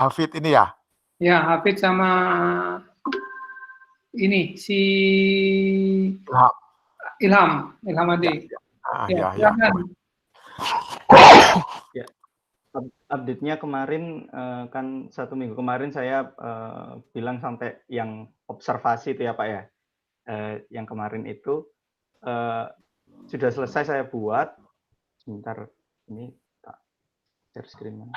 Hafid ini ya? Ya, Hafid sama ini si Ilham. Ilham Ade. Ya, Ya. silakan. Ya, update-nya kemarin kan 1 minggu kemarin saya bilang sampai yang observasi itu ya Pak ya. Yang kemarin itu sudah selesai saya buat. Sebentar, ini tak share screen.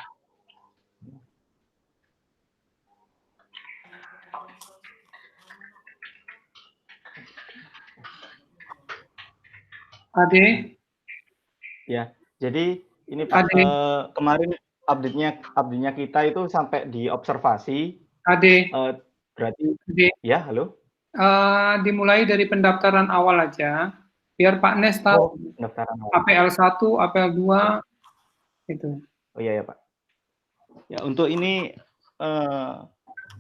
Ade. Ya, jadi ini Pak, kemarin update-nya kita itu sampai di observasi. Ade. Berarti Ade. ya, halo. Dimulai dari pendaftaran awal aja, biar Pak Nes tahu. Pendaftaran awal. APL 1, APL 2, itu. Oh iya ya Pak. Ya untuk ini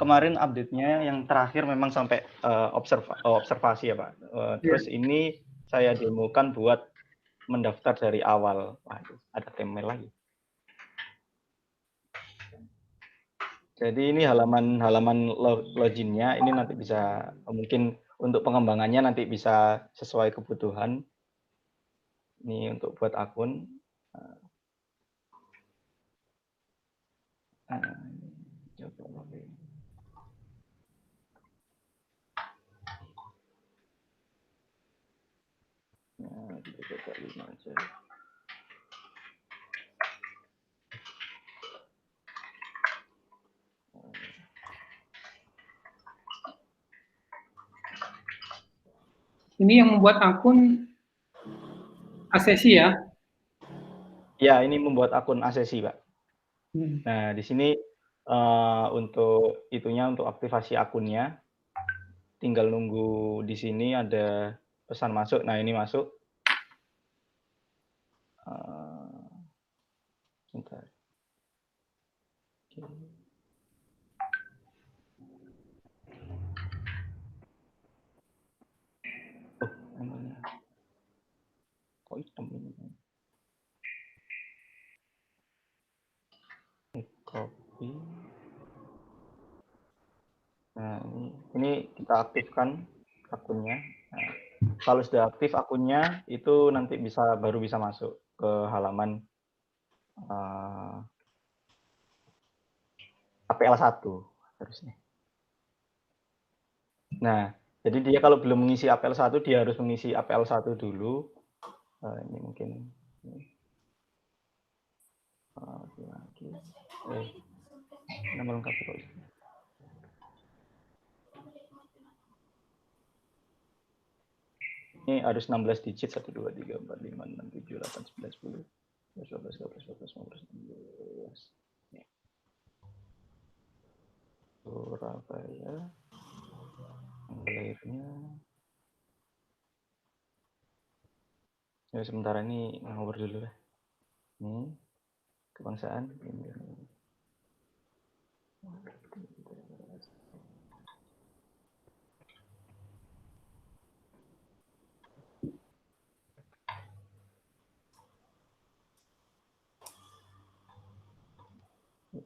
kemarin update-nya yang terakhir memang sampai observasi ya Pak. Terus ini saya demokan buat mendaftar dari awal. Wah, ada email lagi. Jadi ini halaman loginnya ini nanti bisa mungkin untuk pengembangannya nanti bisa sesuai kebutuhan. Ini untuk buat akun. Ini yang membuat akun Asesi ya? Ya, ini membuat akun Asesi, Pak. Nah, di sini untuk itunya, untuk aktivasi akunnya, tinggal nunggu di sini ada pesan masuk. Nah, ini masuk. Bentar. Kok hitam ini? Copy. Nah, ini kita aktifkan akunnya. Nah, kalau sudah aktif akunnya, itu nanti baru bisa masuk ke halaman APL 1 harusnya. Nah, jadi dia kalau belum mengisi APL 1, dia harus mengisi APL 1 dulu. Ini mungkin nama lengkap kok. Ini harus 16 digit, 1, 2, 3, 4, 5, 6, 7, 8, 9, 10, 11, 12, 13, 14, 15, 16. Surabaya. Lahirnya. Ya, sementara ini ngobrol dulu lah. Ini kebangsaan.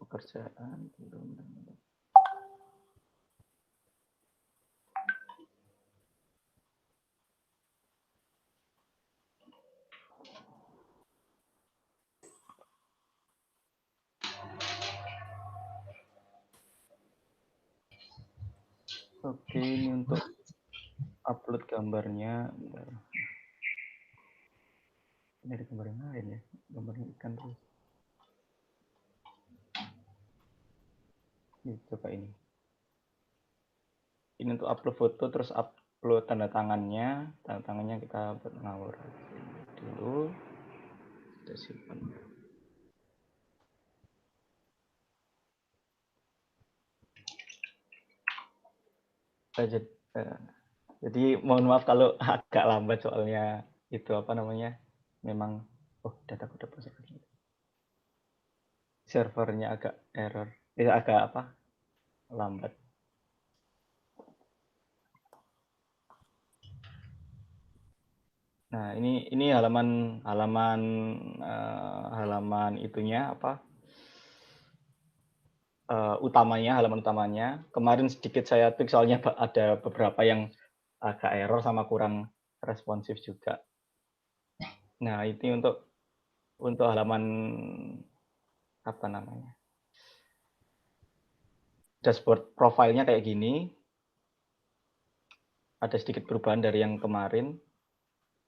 Pekerjaan belum. Oke, ini untuk upload gambarnya. Ini ada gambar yang lain ya, gambarnya ikan terus. Ini coba ini. Ini untuk upload foto, terus upload tanda tangannya. Tanda tangannya kita buat ngawur dulu. Kita simpan. Jadi mohon maaf kalau agak lambat soalnya itu apa namanya, memang data udah pasang servernya agak error, agak apa lambat. Nah ini halaman itunya apa utamanya, halaman utamanya. Kemarin sedikit saya tweak soalnya ada beberapa yang agak error sama kurang responsif juga. Nah, ini untuk halaman apa namanya? Dashboard profilnya kayak gini. Ada sedikit perubahan dari yang kemarin.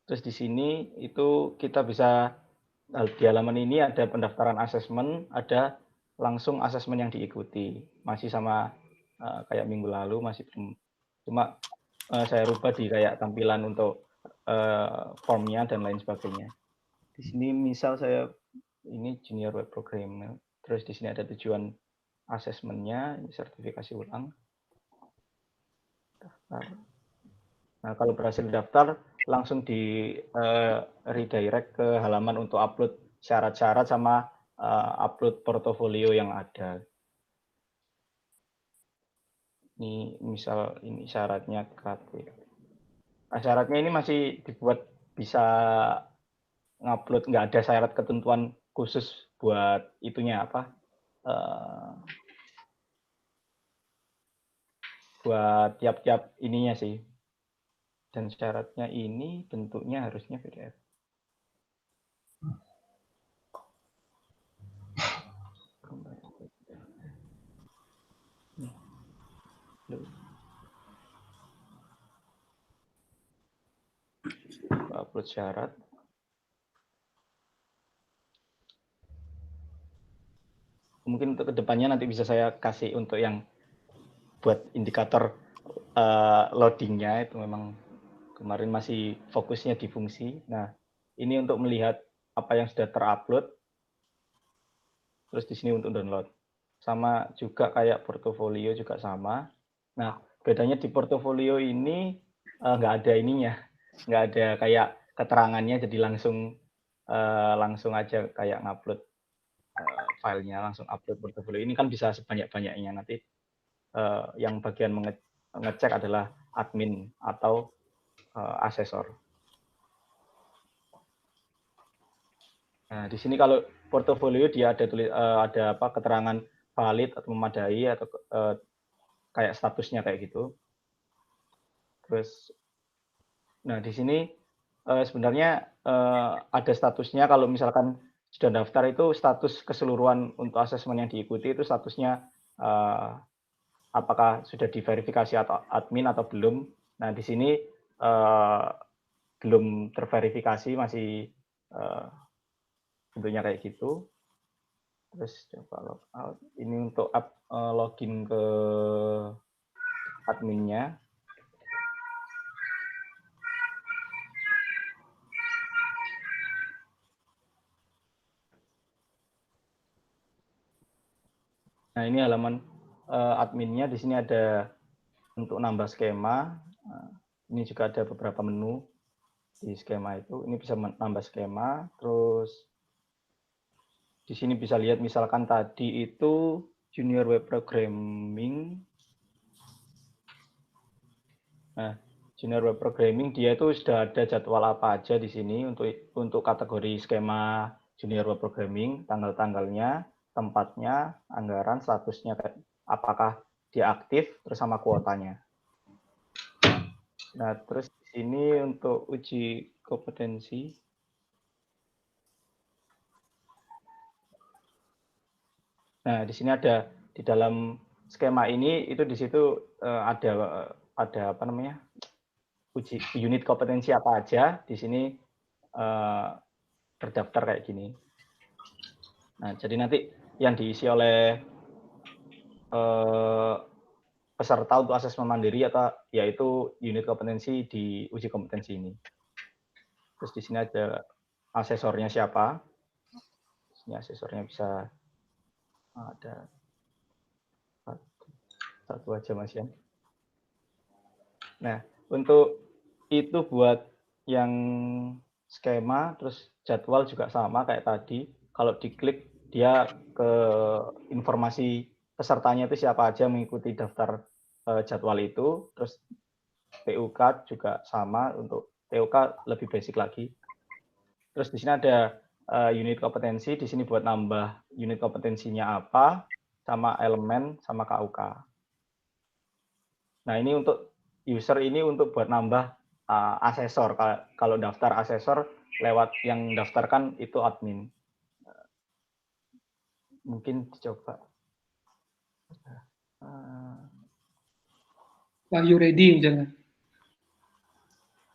Terus di sini itu kita bisa di halaman ini ada pendaftaran asesmen, ada langsung asesmen yang diikuti. Masih sama kayak minggu lalu, masih belum. Cuma saya rubah di kayak tampilan untuk formnya dan lain sebagainya. Di sini misal saya ini junior web programmer, terus di sini ada tujuan asesmennya, sertifikasi ulang. Daftar. Nah, kalau berhasil daftar, langsung di redirect ke halaman untuk upload syarat-syarat sama upload portofolio yang ada. Ini misal ini syaratnya KTP. Nah, syaratnya ini masih dibuat bisa ngupload, nggak ada syarat ketentuan khusus buat itunya apa, buat tiap-tiap ininya sih. Dan syaratnya ini bentuknya harusnya PDF. Upload syarat. Mungkin untuk kedepannya nanti bisa saya kasih untuk yang buat indikator loadingnya itu memang kemarin masih fokusnya di fungsi. Nah, ini untuk melihat apa yang sudah terupload, terus di sini untuk download. Sama juga kayak portofolio juga sama. Nah, bedanya di portofolio ini nggak ada ininya, nggak ada kayak keterangannya, jadi langsung aja kayak ngupload filenya, langsung upload portofolio. Ini kan bisa sebanyak-banyaknya, nanti yang bagian mengecek adalah admin atau asesor. Nah, di sini kalau portofolio dia ada ada apa keterangan valid atau memadai atau kayak statusnya kayak gitu. Terus, nah di sini sebenarnya ada statusnya kalau misalkan sudah daftar itu status keseluruhan untuk asesmen yang diikuti itu statusnya apakah sudah diverifikasi atau admin atau belum. Nah di sini belum terverifikasi, masih bentuknya kayak gitu. Terus coba log out. Ini untuk login ke adminnya. Nah, ini halaman adminnya. Di sini ada untuk nambah skema. Ini juga ada beberapa menu di skema itu. Ini bisa nambah skema. Terus di sini bisa lihat misalkan tadi itu junior web programming. Nah, junior web programming dia itu sudah ada jadwal apa aja di sini untuk kategori skema junior web programming, tanggal-tanggalnya, tempatnya, anggaran, statusnya, apakah dia aktif, terus sama kuotanya. Nah, terus di sini untuk uji kompetensi. Nah, di sini ada di dalam skema ini itu di situ ada apa namanya? Uji unit kompetensi apa aja di sini terdaftar kayak gini. Nah, jadi nanti yang diisi oleh peserta untuk asesmen mandiri atau yaitu unit kompetensi di uji kompetensi ini. Terus di sini ada asesornya siapa. Di sini asesornya bisa ada satu aja Mas ya. Nah, untuk itu buat yang skema, terus jadwal juga sama kayak tadi. Kalau diklik dia ke informasi pesertanya itu siapa aja mengikuti daftar jadwal itu. Terus TUK juga sama, untuk TUK lebih basic lagi. Terus di sini ada unit kompetensi, di sini buat nambah unit kompetensinya apa, sama elemen, sama KUK. Nah, ini untuk user ini untuk buat nambah asesor. Kalau daftar asesor lewat yang daftarkan itu admin. Mungkin dicoba. Are you ready misalnya?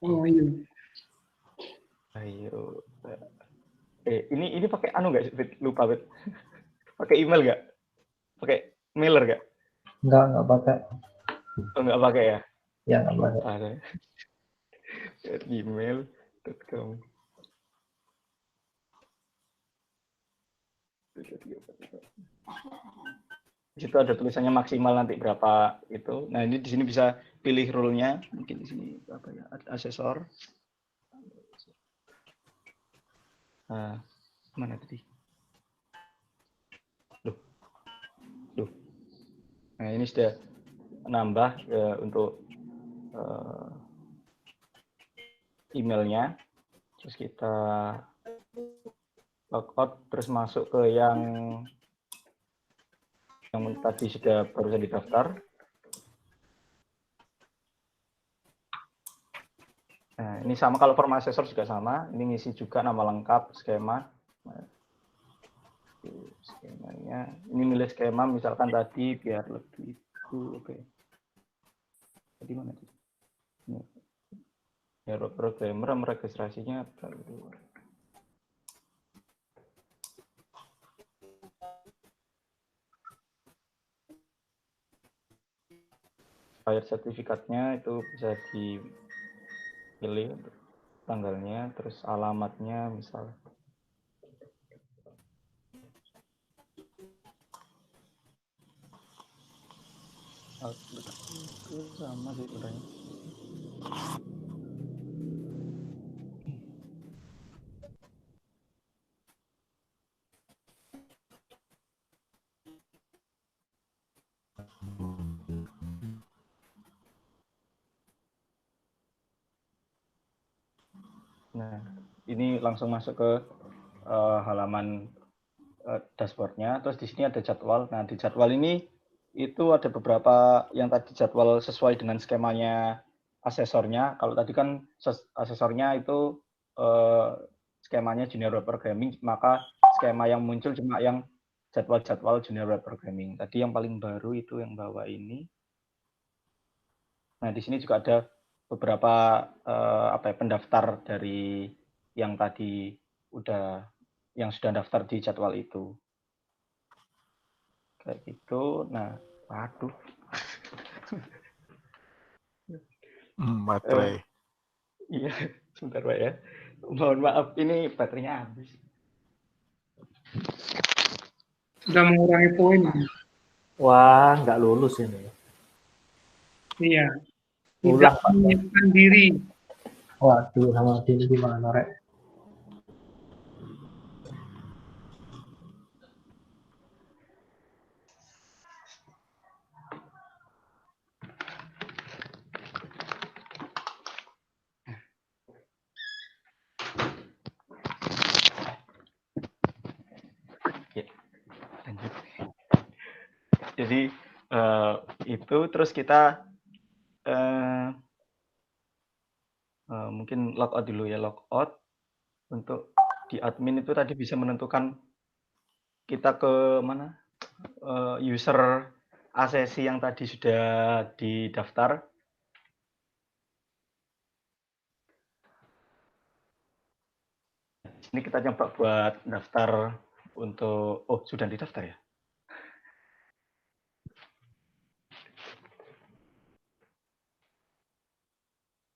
Oh, iya. Ayo. Ini pakai anu nggak? Lupa, Bet. Pakai email nggak? Pakai mailer nggak? Enggak pakai. Oh, nggak pakai ya? Ya, nggak pakai. Ada. Gmail.com. Di situ ada tulisannya maksimal nanti berapa itu. Nah, ini di sini bisa pilih role-nya. Mungkin di sini apa ya? Asesor. Nah, mana tadi? Duh. Nah, ini sudah nambah untuk emailnya. Terus kita logout, terus masuk ke yang tadi sudah barusan didaftar. Nah, ini sama kalau form asesor juga sama. Ini ngisi juga nama lengkap, skema. Skemanya, ini milih skema misalkan tadi biar lebih oke. Tadi mana tadi? Ya, programmer registrasinya expired sertifikatnya itu bisa dipilih tanggalnya, terus alamatnya misalnya. Itu sama sih sebenarnya. Nah, ini langsung masuk ke halaman dashboardnya. Terus di sini ada jadwal. Nah, di jadwal ini itu ada beberapa yang tadi jadwal sesuai dengan skemanya asesornya. Kalau tadi kan asesornya itu skemanya junior web programming, maka skema yang muncul cuma yang jadwal-jadwal junior web programming. Tadi yang paling baru itu yang bawah ini. Nah, di sini juga ada beberapa pendaftar dari yang tadi yang sudah daftar di jadwal itu. Kayak gitu. Nah, waduh. Baterai. Iya, sebentar Pak ya. Mohon maaf, ini baterainya habis. Sudah mengurangi poin. Wah, nggak lulus ini. Iya. Ulang, Tidak Pak. menyiapkan diri. Waduh, sama ini gimana, Rek? Ya, lanjut. Jadi itu terus kita mungkin logout dulu ya, logout. Untuk di admin itu tadi bisa menentukan kita ke mana user asesi yang tadi sudah didaftar. Ini kita coba buat daftar untuk, sudah didaftar ya?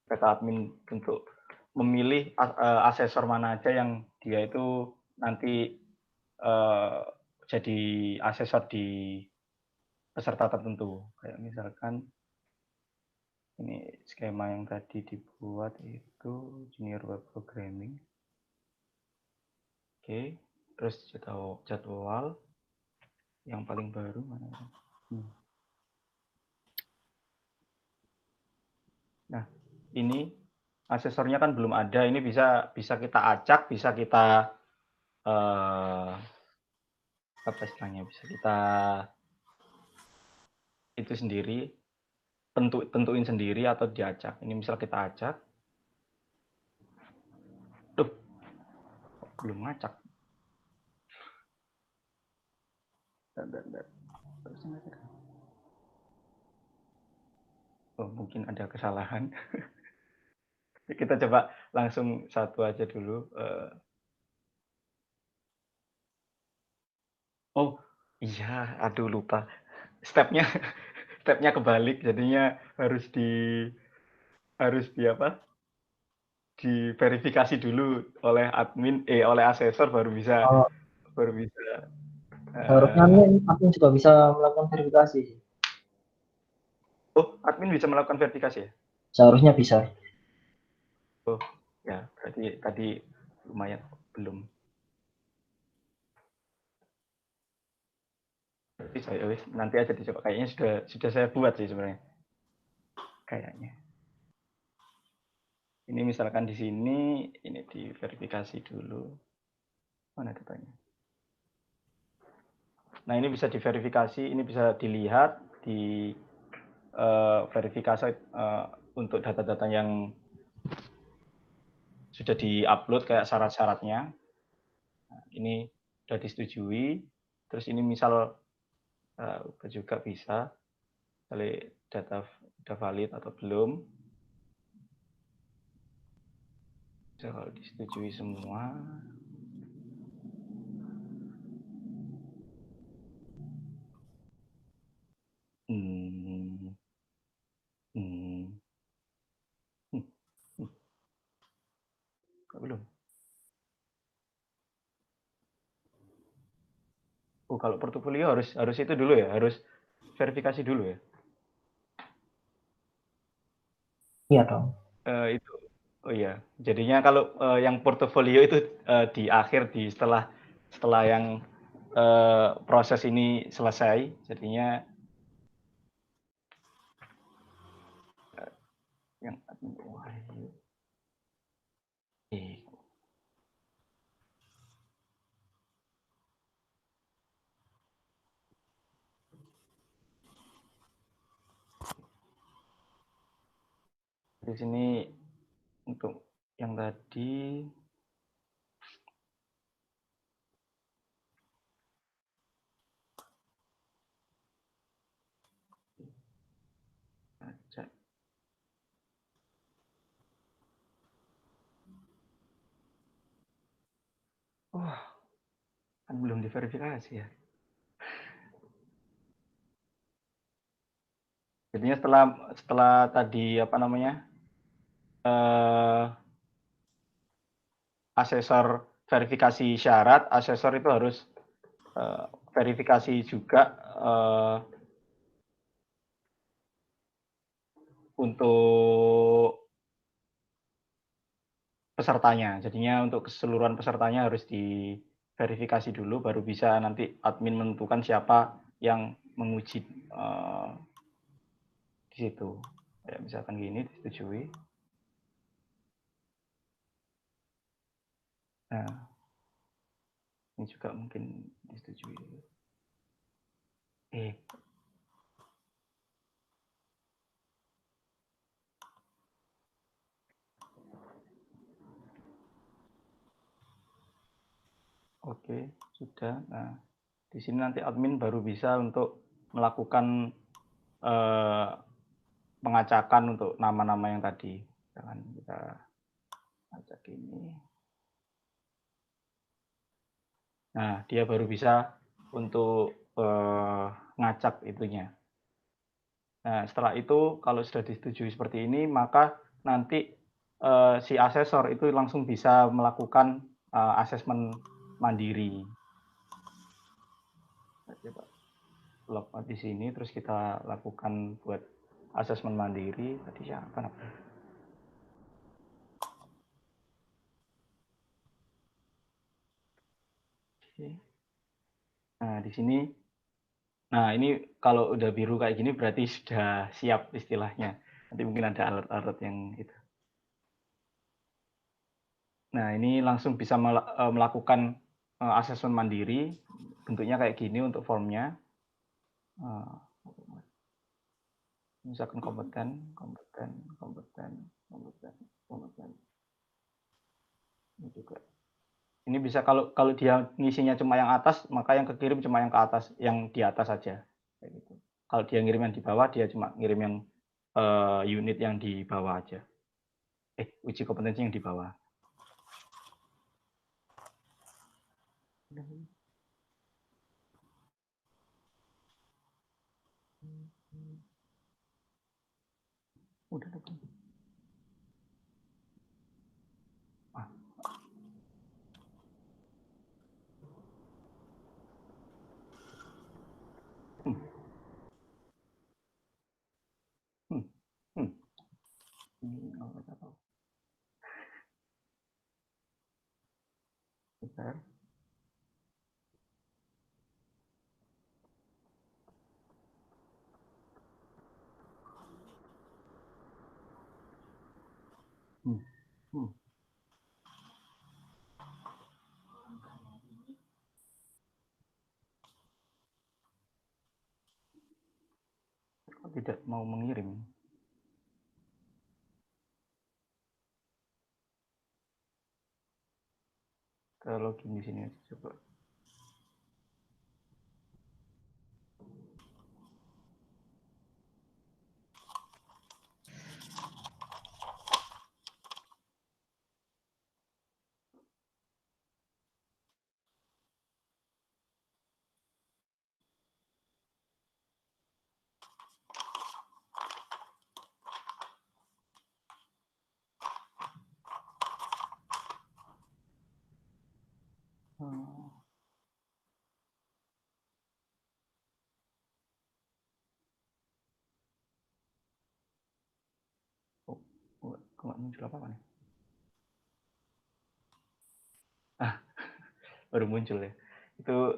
Kata admin untuk memilih asesor mana aja yang dia itu nanti jadi asesor di peserta tertentu. Kayak misalkan ini skema yang tadi dibuat itu junior web programming. Oke, terus jadwal yang paling baru mana? Nah, ini asesornya kan belum ada. Ini bisa kita acak, bisa kita apa istilahnya? Bisa kita itu sendiri, tentuin sendiri atau diacak. Ini misal kita acak. Duh, belum ngacak. Oh, mungkin ada kesalahan. Kita coba langsung satu aja dulu. Oh iya, aduh lupa. Stepnya stepnya kebalik, jadinya harus di apa? Diverifikasi dulu oleh oleh asesor Oh, baru bisa. seharusnya admin juga bisa melakukan verifikasi. Oh, admin bisa melakukan verifikasi ya? Seharusnya bisa. Oh, ya berarti tadi lumayan belum. Berarti saya nanti aja dicoba. Kayaknya sudah saya buat sih sebenarnya. Kayaknya. Ini misalkan di sini, ini diverifikasi dulu. Mana datanya? Nah, ini bisa diverifikasi, ini bisa dilihat di verifikasi untuk data-data yang sudah diupload kayak syarat-syaratnya. Nah, ini sudah disetujui. Terus ini misal juga bisa, misalnya data sudah valid atau belum. Bisa kalau disetujui semua. Belum. Oh, kalau portofolio harus itu dulu ya, harus verifikasi dulu ya. Iya dong. Itu, oh iya. Jadinya kalau yang portofolio itu di akhir setelah yang proses ini selesai, jadinya yang di sini untuk yang tadi cek. Wah, kan belum diverifikasi ya. Jadinya setelah tadi apa namanya asesor verifikasi syarat, asesor itu harus verifikasi juga untuk pesertanya. Jadinya untuk keseluruhan pesertanya harus diverifikasi dulu, baru bisa nanti admin menentukan siapa yang menguji di situ. Ya, misalkan gini disetujui. Nah, ini juga mungkin disetujui. Oke, sudah. Nah, di sini nanti admin baru bisa untuk melakukan pengacakan untuk nama-nama yang tadi. Jangan kita acak ini. Nah, dia baru bisa untuk ngacak itunya. Nah, setelah itu kalau sudah disetujui seperti ini, maka nanti si asesor itu langsung bisa melakukan asesmen mandiri. Coba log di sini, terus kita lakukan buat asesmen mandiri. Tadi siapa? Nah, di sini. Nah, ini kalau udah biru kayak gini berarti sudah siap istilahnya. Nanti mungkin ada alert-alert yang itu. Nah, ini langsung bisa melakukan asesmen mandiri. Bentuknya kayak gini untuk formnya. misalkan kompeten. Ini juga. Ini bisa kalau dia ngisinya cuma yang atas, maka yang kekirim cuma yang ke atas, yang di atas saja. Kayak gitu. Kalau dia ngirim yang di bawah, dia cuma ngirim yang unit yang di bawah aja. Uji kompetensi yang di bawah. Udah depan. Ini apa tahu. Bentar. Kok tidak mau mengirim? Kita login di sini aja coba. Kok nggak muncul apa-apa nih? Baru muncul ya. Itu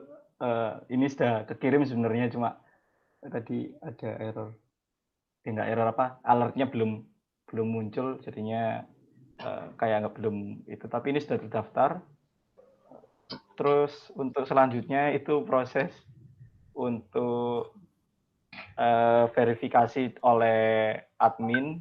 ini sudah kekirim sebenarnya, cuma tadi ada error. Tidak error apa? Alertnya belum muncul, jadinya kayak nggak belum itu. Tapi ini sudah terdaftar. Terus untuk selanjutnya itu proses untuk verifikasi oleh admin.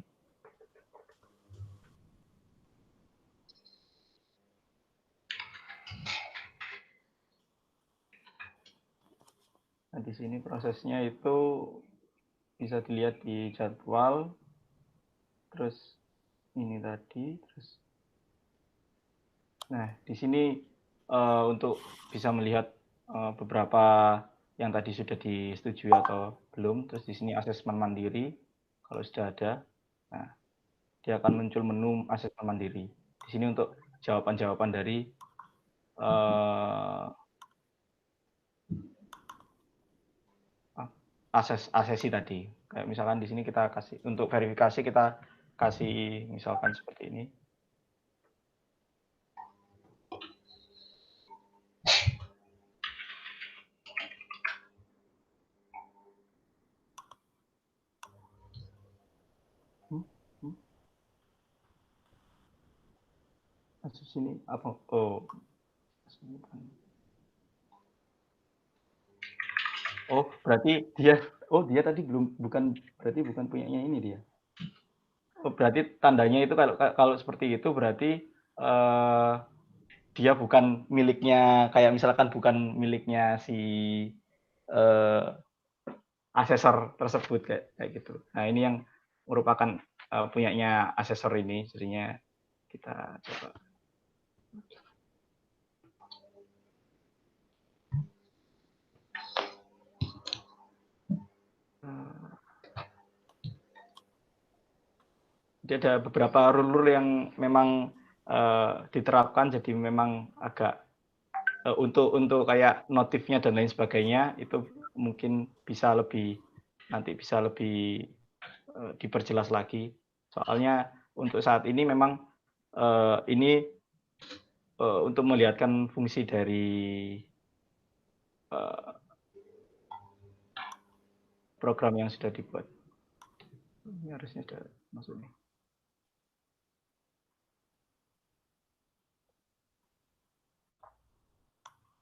Nah, di sini prosesnya itu bisa dilihat di jadwal. Terus ini tadi, nah di sini untuk bisa melihat beberapa yang tadi sudah disetujui atau belum. Terus di sini asesmen mandiri kalau sudah ada. Nah, dia akan muncul menu asesmen mandiri. Di sini untuk jawaban-jawaban dari asesi tadi. Kayak misalkan di sini kita kasih untuk verifikasi, kita kasih misalkan seperti ini. Kasus ini apa? Berarti dia tadi berarti bukan punyanya ini dia. Berarti tandanya itu kalau seperti itu berarti dia bukan miliknya, kayak misalkan bukan miliknya si asesor tersebut kayak gitu. Nah, ini yang merupakan punyanya asesor ini, jadinya kita coba. Jadi ada beberapa rule yang memang diterapkan, jadi memang agak untuk kayak notifnya dan lain sebagainya itu mungkin nanti bisa lebih diperjelas lagi. Soalnya untuk saat ini memang ini untuk melihatkan fungsi dari program yang sudah dibuat. Ini harusnya sudah masuk nih.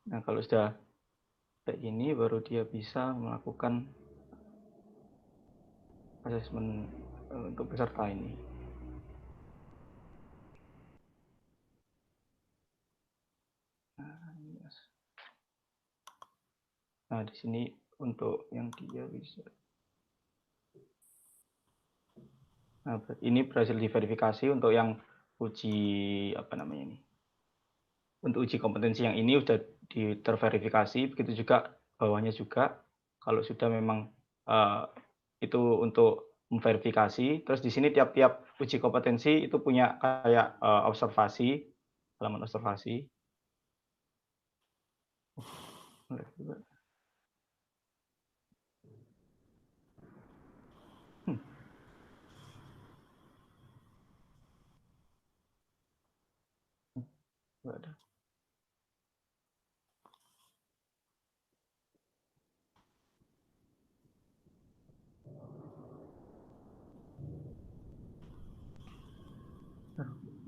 Nah, kalau sudah kayak gini baru dia bisa melakukan asesmen untuk peserta ini. Nah, di sini untuk yang dia bisa. Nah, ini berhasil diverifikasi untuk yang uji apa namanya ini. Untuk uji kompetensi yang ini sudah terverifikasi, begitu juga bawahnya juga. Kalau sudah memang itu untuk memverifikasi, terus di sini tiap-tiap uji kompetensi itu punya kayak observasi, halaman observasi. Nggak ada.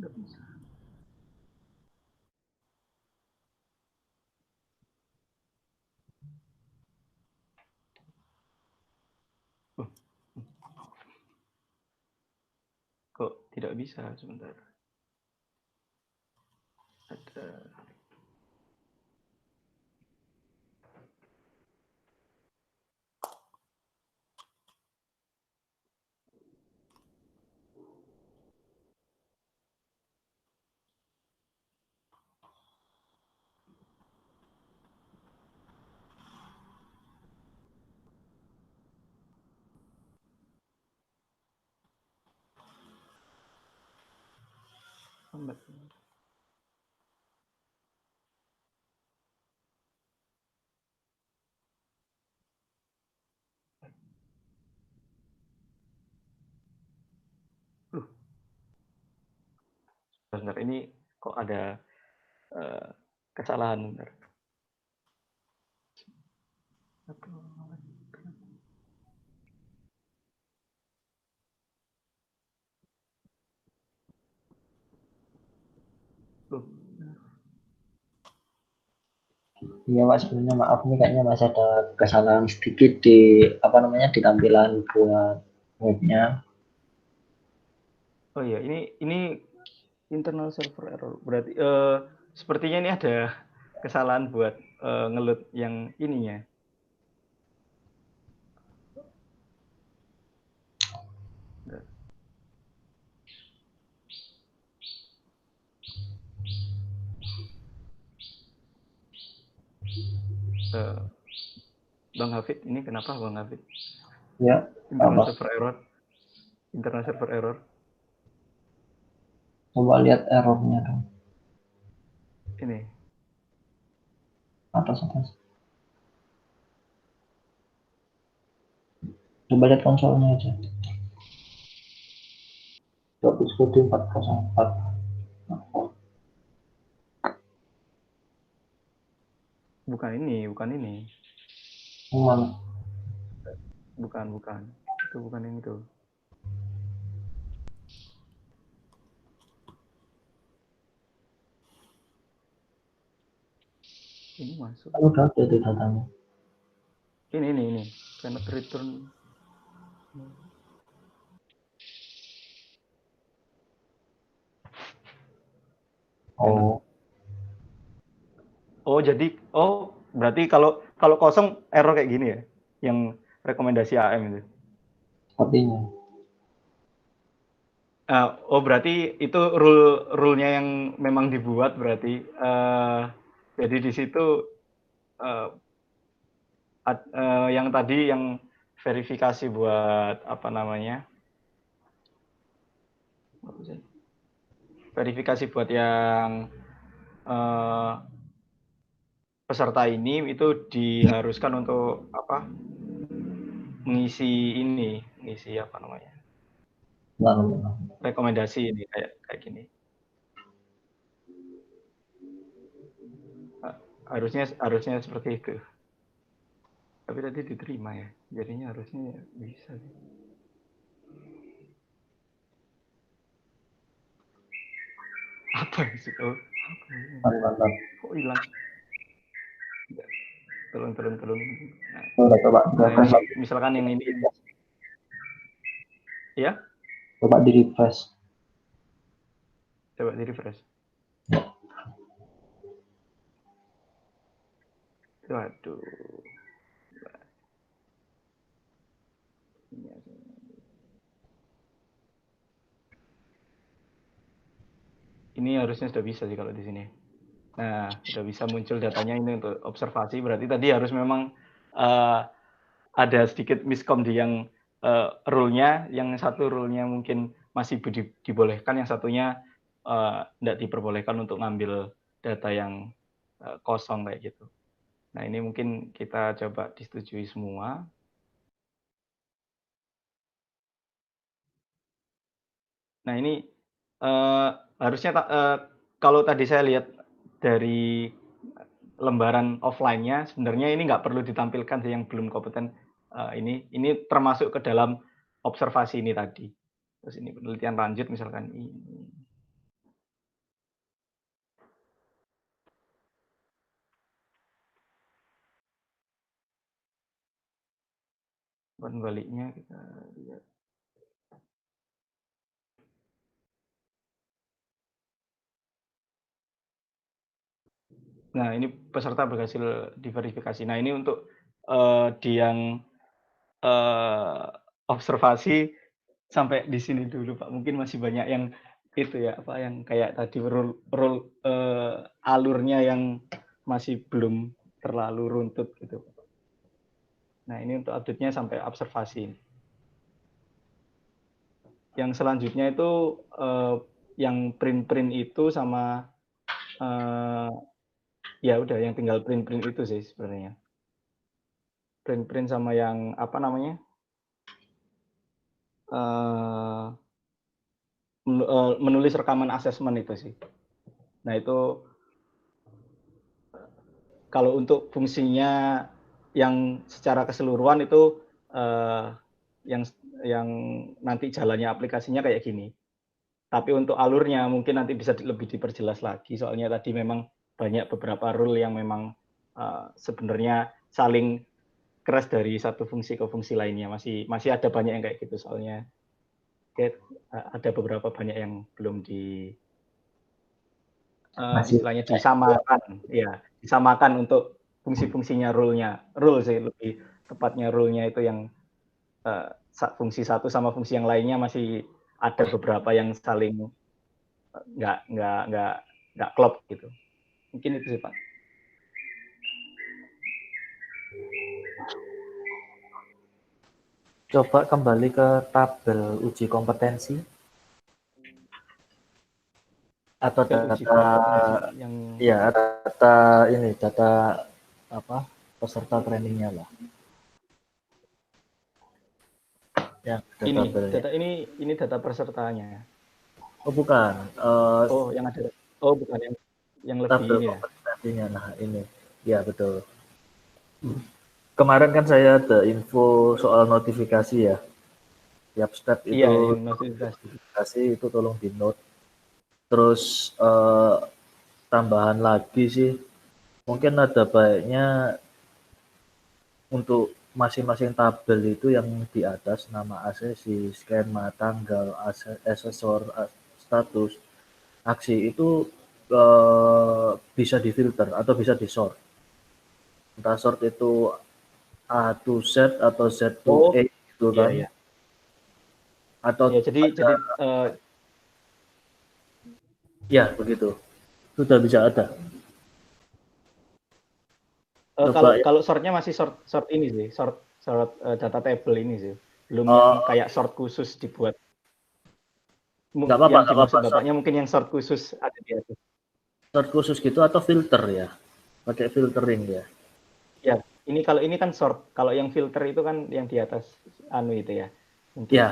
Nggak bisa. Kok tidak bisa sebentar? Ada. Lambat. Sebentar, ini kok ada kesalahan bentar. Iya Mas, sebenarnya maaf nih kayaknya masih ada kesalahan sedikit di apa namanya di tampilan buat webnya. Oh iya, ini internal server error. Berarti sepertinya ini ada kesalahan buat ngeload yang ininya. Bang Hafid, ini kenapa Bang Hafid? Ya, Internal apa? server error. Internal server error. Coba lihat errornya dong. Ini. Atas atas. Coba lihat konsolnya aja. Topik studi 404. Bukan ini. Mana? Bukan. Itu bukan yang itu. Ini masuk. Udah ada di datanya. Ini. Cannot return. Jadi berarti kalau kosong error kayak gini ya, yang rekomendasi AM itu. Sepertinya. Berarti itu rule-nya yang memang dibuat berarti. Jadi di situ yang tadi yang verifikasi buat apa namanya? Verifikasi buat yang peserta ini itu diharuskan untuk apa? Mengisi apa namanya? Rekomendasi ini kayak gini. Harusnya seperti itu. Tapi tadi diterima ya, jadinya harusnya bisa. Apa sih? Mantap. Kok hilang? Tolong. Udah coba. Nah, ini misalkan yang ini. Ya, Coba di refresh. coba di refresh. Waduh. Ini harusnya sudah bisa sih kalau di sini. Nah, sudah bisa muncul datanya ini untuk observasi. Berarti tadi harus memang ada sedikit miskom di yang rule-nya. Yang satu rule-nya mungkin masih dibolehkan, yang satunya tidak diperbolehkan untuk ngambil data yang kosong kayak gitu. Nah, ini mungkin kita coba disetujui semua. Nah, ini harusnya kalau tadi saya lihat dari lembaran offline-nya, sebenarnya ini nggak perlu ditampilkan sih yang belum kompeten. Ini termasuk ke dalam observasi ini tadi. Terus ini penelitian lanjut misalkan ini. Baliknya kita lihat. Nah, ini peserta berhasil diverifikasi. Nah, ini untuk di yang observasi sampai di sini dulu, Pak. Mungkin masih banyak yang itu ya, apa yang kayak tadi rule alurnya yang masih belum terlalu runtut gitu. Nah, ini untuk update-nya sampai observasi. Yang selanjutnya itu yang print itu sama ya udah yang tinggal print itu sih sebenarnya. Print sama yang apa namanya? Menulis rekaman asesmen itu sih. Nah, itu kalau untuk fungsinya yang secara keseluruhan itu yang nanti jalannya aplikasinya kayak gini. Tapi untuk alurnya mungkin nanti bisa lebih diperjelas lagi, soalnya tadi memang banyak beberapa rule yang memang sebenarnya saling crash dari satu fungsi ke fungsi lainnya. Masih ada banyak yang kayak gitu, soalnya ada beberapa banyak yang belum istilahnya disamakan, ya disamakan untuk fungsi-fungsinya rule sih lebih tepatnya rule-nya itu yang fungsi satu sama fungsi yang lainnya masih ada beberapa yang saling nggak klop gitu. Mungkin itu sih Pak. Coba kembali ke tabel uji kompetensi atau data yang ya data ini data apa peserta trainingnya lah. Ya, ini data pesertanya. Oh bukan. Yang ada. Oh bukan yang lebih tabel ini ya. Kompetensinya. Nah ini, ya betul. Kemarin kan saya ada info soal notifikasi ya. Tiap step itu yang notifikasi itu tolong di note. Terus tambahan lagi sih, mungkin ada baiknya untuk masing-masing tabel itu yang di atas nama asesi, skema, tanggal, asesor, status, aksi itu bisa difilter atau bisa disort. Entah sort itu A to Z atau Z to E gitu kan. Iya. Atau ya, jadi ya begitu. Sudah bisa ada. Kalau sortnya masih sort ini sih, sort data table ini sih. Belum yang kayak sort khusus dibuat. Nggak apa-apa, yang dimaksud Bapaknya mungkin yang sort khusus ada di atas. Sort khusus gitu atau filter ya? Pakai filtering ya? Ya, kalau ini kan sort. Kalau yang filter itu kan yang di atas itu ya. Ya,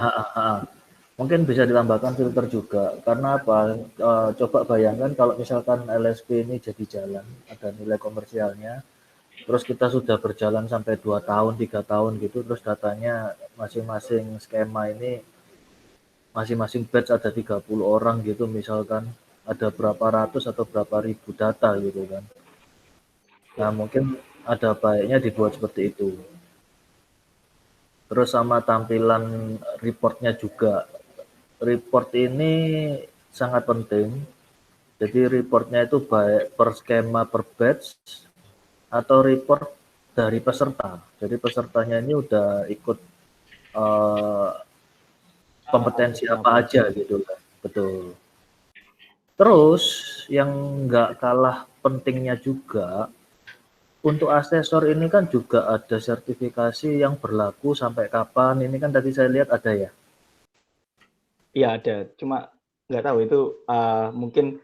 mungkin bisa ditambahkan filter juga. Karena apa? Coba bayangkan kalau misalkan LSP ini jadi jalan, ada nilai komersialnya, terus kita sudah berjalan sampai 2 tahun, 3 tahun gitu, terus datanya masing-masing skema ini, masing-masing batch ada 30 orang gitu misalkan, ada berapa ratus atau berapa ribu data gitu kan. Nah, mungkin ada baiknya dibuat seperti itu. Terus sama tampilan reportnya juga. Report ini sangat penting. Jadi reportnya itu baik per skema per batch atau report dari peserta. Jadi pesertanya ini udah ikut kompetensi apa aja gitu kan. Betul. Terus yang nggak kalah pentingnya juga, untuk asesor ini kan juga ada sertifikasi yang berlaku sampai kapan. Ini kan tadi saya lihat ada ya. Iya ada, cuma nggak tahu itu mungkin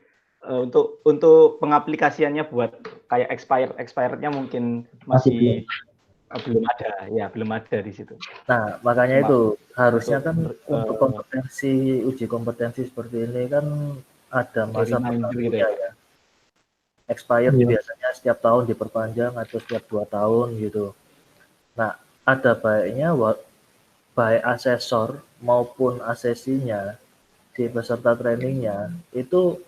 untuk pengaplikasiannya buat kayak expirednya mungkin masih belum ada, ya belum ada di situ. Nah, makanya Cuma itu harusnya kan untuk untuk uji kompetensi seperti ini kan ada masa reminder gitu berlakunya ya. ya. Expired Iya. biasanya setiap tahun diperpanjang atau setiap 2 tahun gitu. Nah, ada baiknya baik asesor maupun asesinya si peserta trainingnya itu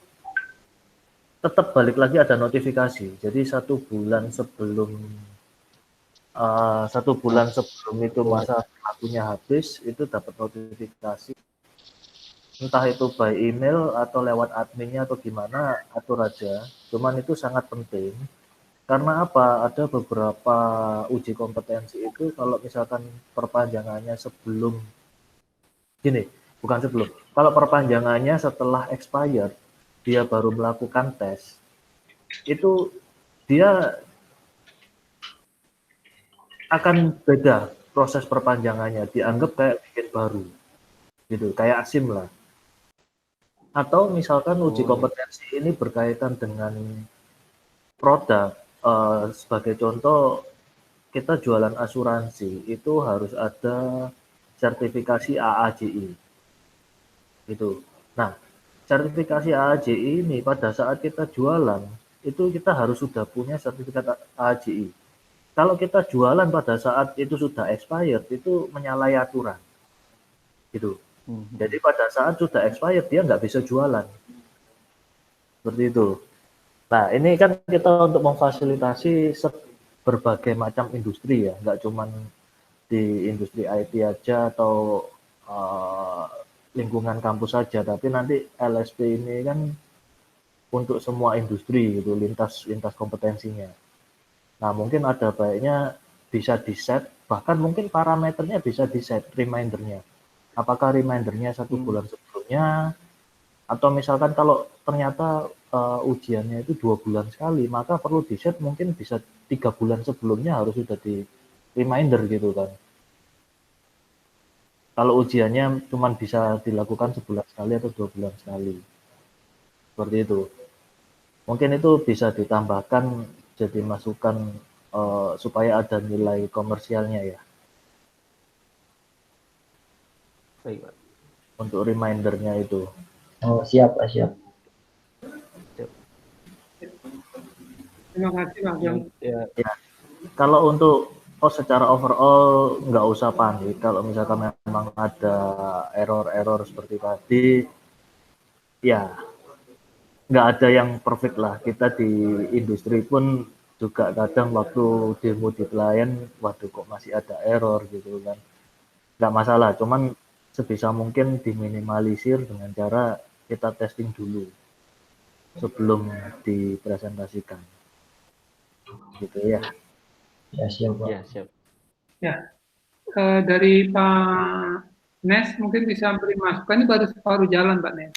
tetap balik lagi ada notifikasi. Jadi 1 bulan sebelum itu masa berlakunya habis itu dapat notifikasi, entah itu by email atau lewat adminnya atau gimana, atur aja. Cuman itu sangat penting karena apa? Ada beberapa uji kompetensi itu kalau misalkan perpanjangannya kalau perpanjangannya setelah expired dia baru melakukan tes, itu dia akan beda proses perpanjangannya, dianggap kayak bikin baru gitu, kayak SIM lah. Atau misalkan uji kompetensi ini berkaitan dengan produk, sebagai contoh kita jualan asuransi itu harus ada sertifikasi AAJI gitu. Nah, sertifikasi AAJI ini pada saat kita jualan itu kita harus sudah punya sertifikat AAJI. Kalau kita jualan pada saat itu sudah expired itu menyalahi aturan gitu. Jadi pada saat sudah expired dia nggak bisa jualan seperti itu. Nah, ini kan kita untuk memfasilitasi berbagai macam industri ya, nggak cuman di industri IT aja atau lingkungan kampus saja, tapi nanti LSP ini kan untuk semua industri gitu, lintas kompetensinya. Nah, mungkin ada baiknya bisa di-set, bahkan mungkin parameternya bisa di-set remindernya. Apakah remindernya 1 bulan sebelumnya, atau misalkan kalau ternyata ujiannya itu 2 bulan sekali, maka perlu di-set mungkin bisa 3 bulan sebelumnya harus sudah di reminder gitu kan. Kalau ujiannya cuma bisa dilakukan sebulan sekali atau 2 bulan sekali. Seperti itu. Mungkin itu bisa ditambahkan jadi masukan supaya ada nilai komersialnya ya. Baik, Pak. Untuk remindernya itu. Oh, siap, Pak, siap. Terima kasih, Pak Ageng. Ya, Kalau untuk secara overall nggak usah panik. Kalau misalkan memang ada error seperti tadi, ya nggak ada yang perfect lah. Kita di industri pun juga kadang waktu demo di klien, waduh kok masih ada error gitu kan. Nggak masalah, cuman sebisa mungkin diminimalisir dengan cara kita testing dulu sebelum dipresentasikan. Gitu ya. Ya, siap, Pak. ya siap. Ya, dari Pak Nes mungkin bisa beri masukan, ini baru jalan Pak Nes.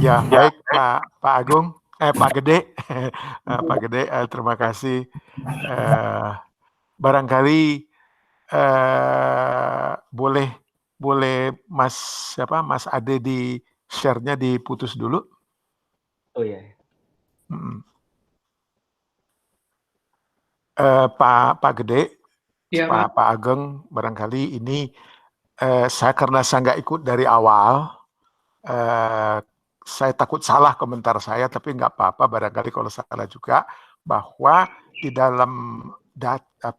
Ya, baik Pak Agung, Pak Gede, Pak Gede, terima kasih. Barangkali boleh Mas Ade di share-nya diputus dulu. Oh ya. Pak Gede, Ya, Pak Ageng, barangkali ini karena saya nggak ikut dari awal. Saya takut salah komentar saya, tapi nggak apa-apa, barangkali kalau salah juga, bahwa di dalam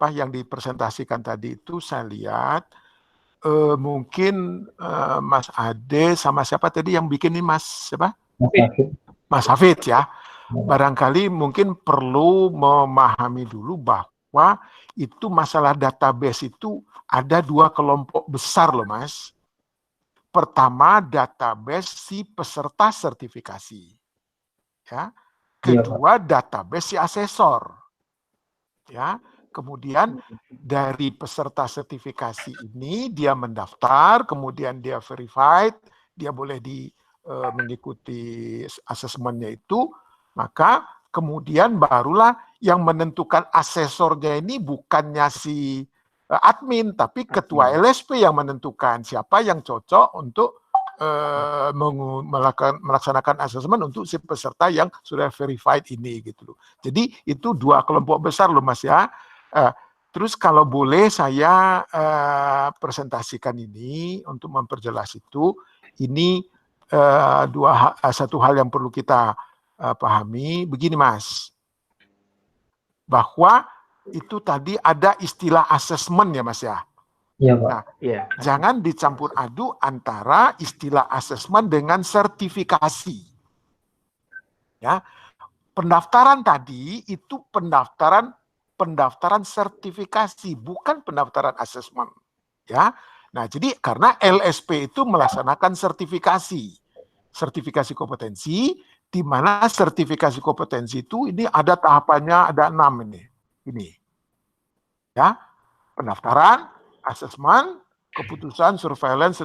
yang dipresentasikan tadi itu saya lihat mungkin Mas Ade sama siapa tadi yang bikin ini Mas siapa? Mas Hafid. Mas Hafid ya. barangkali mungkin perlu memahami dulu bahwa itu masalah database itu ada dua kelompok besar loh Mas. Pertama, database si peserta sertifikasi. Ya. Kedua, database si asesor. Ya. Kemudian dari peserta sertifikasi ini dia mendaftar, kemudian dia verified, dia boleh mengikuti asesmennya itu, maka kemudian barulah yang menentukan asesornya ini bukannya si admin, tapi ketua LSP yang menentukan siapa yang cocok untuk melaksanakan asesmen untuk si peserta yang sudah verified ini gitu loh. Jadi itu dua kelompok besar loh Mas ya. Terus kalau boleh saya presentasikan ini untuk memperjelas itu, ini satu hal yang perlu kita pahami. Begini Mas, bahwa itu tadi ada istilah asesmen ya Mas ya. Iya Pak. Nah, jangan dicampur aduk antara istilah asesmen dengan sertifikasi. Ya, pendaftaran tadi itu pendaftaran sertifikasi, bukan pendaftaran asesmen. Ya, nah jadi karena LSP itu melaksanakan sertifikasi kompetensi, di mana sertifikasi kompetensi itu ini ada tahapannya, ada 6 ini. Ya, pendaftaran, asesmen, keputusan, surveillance,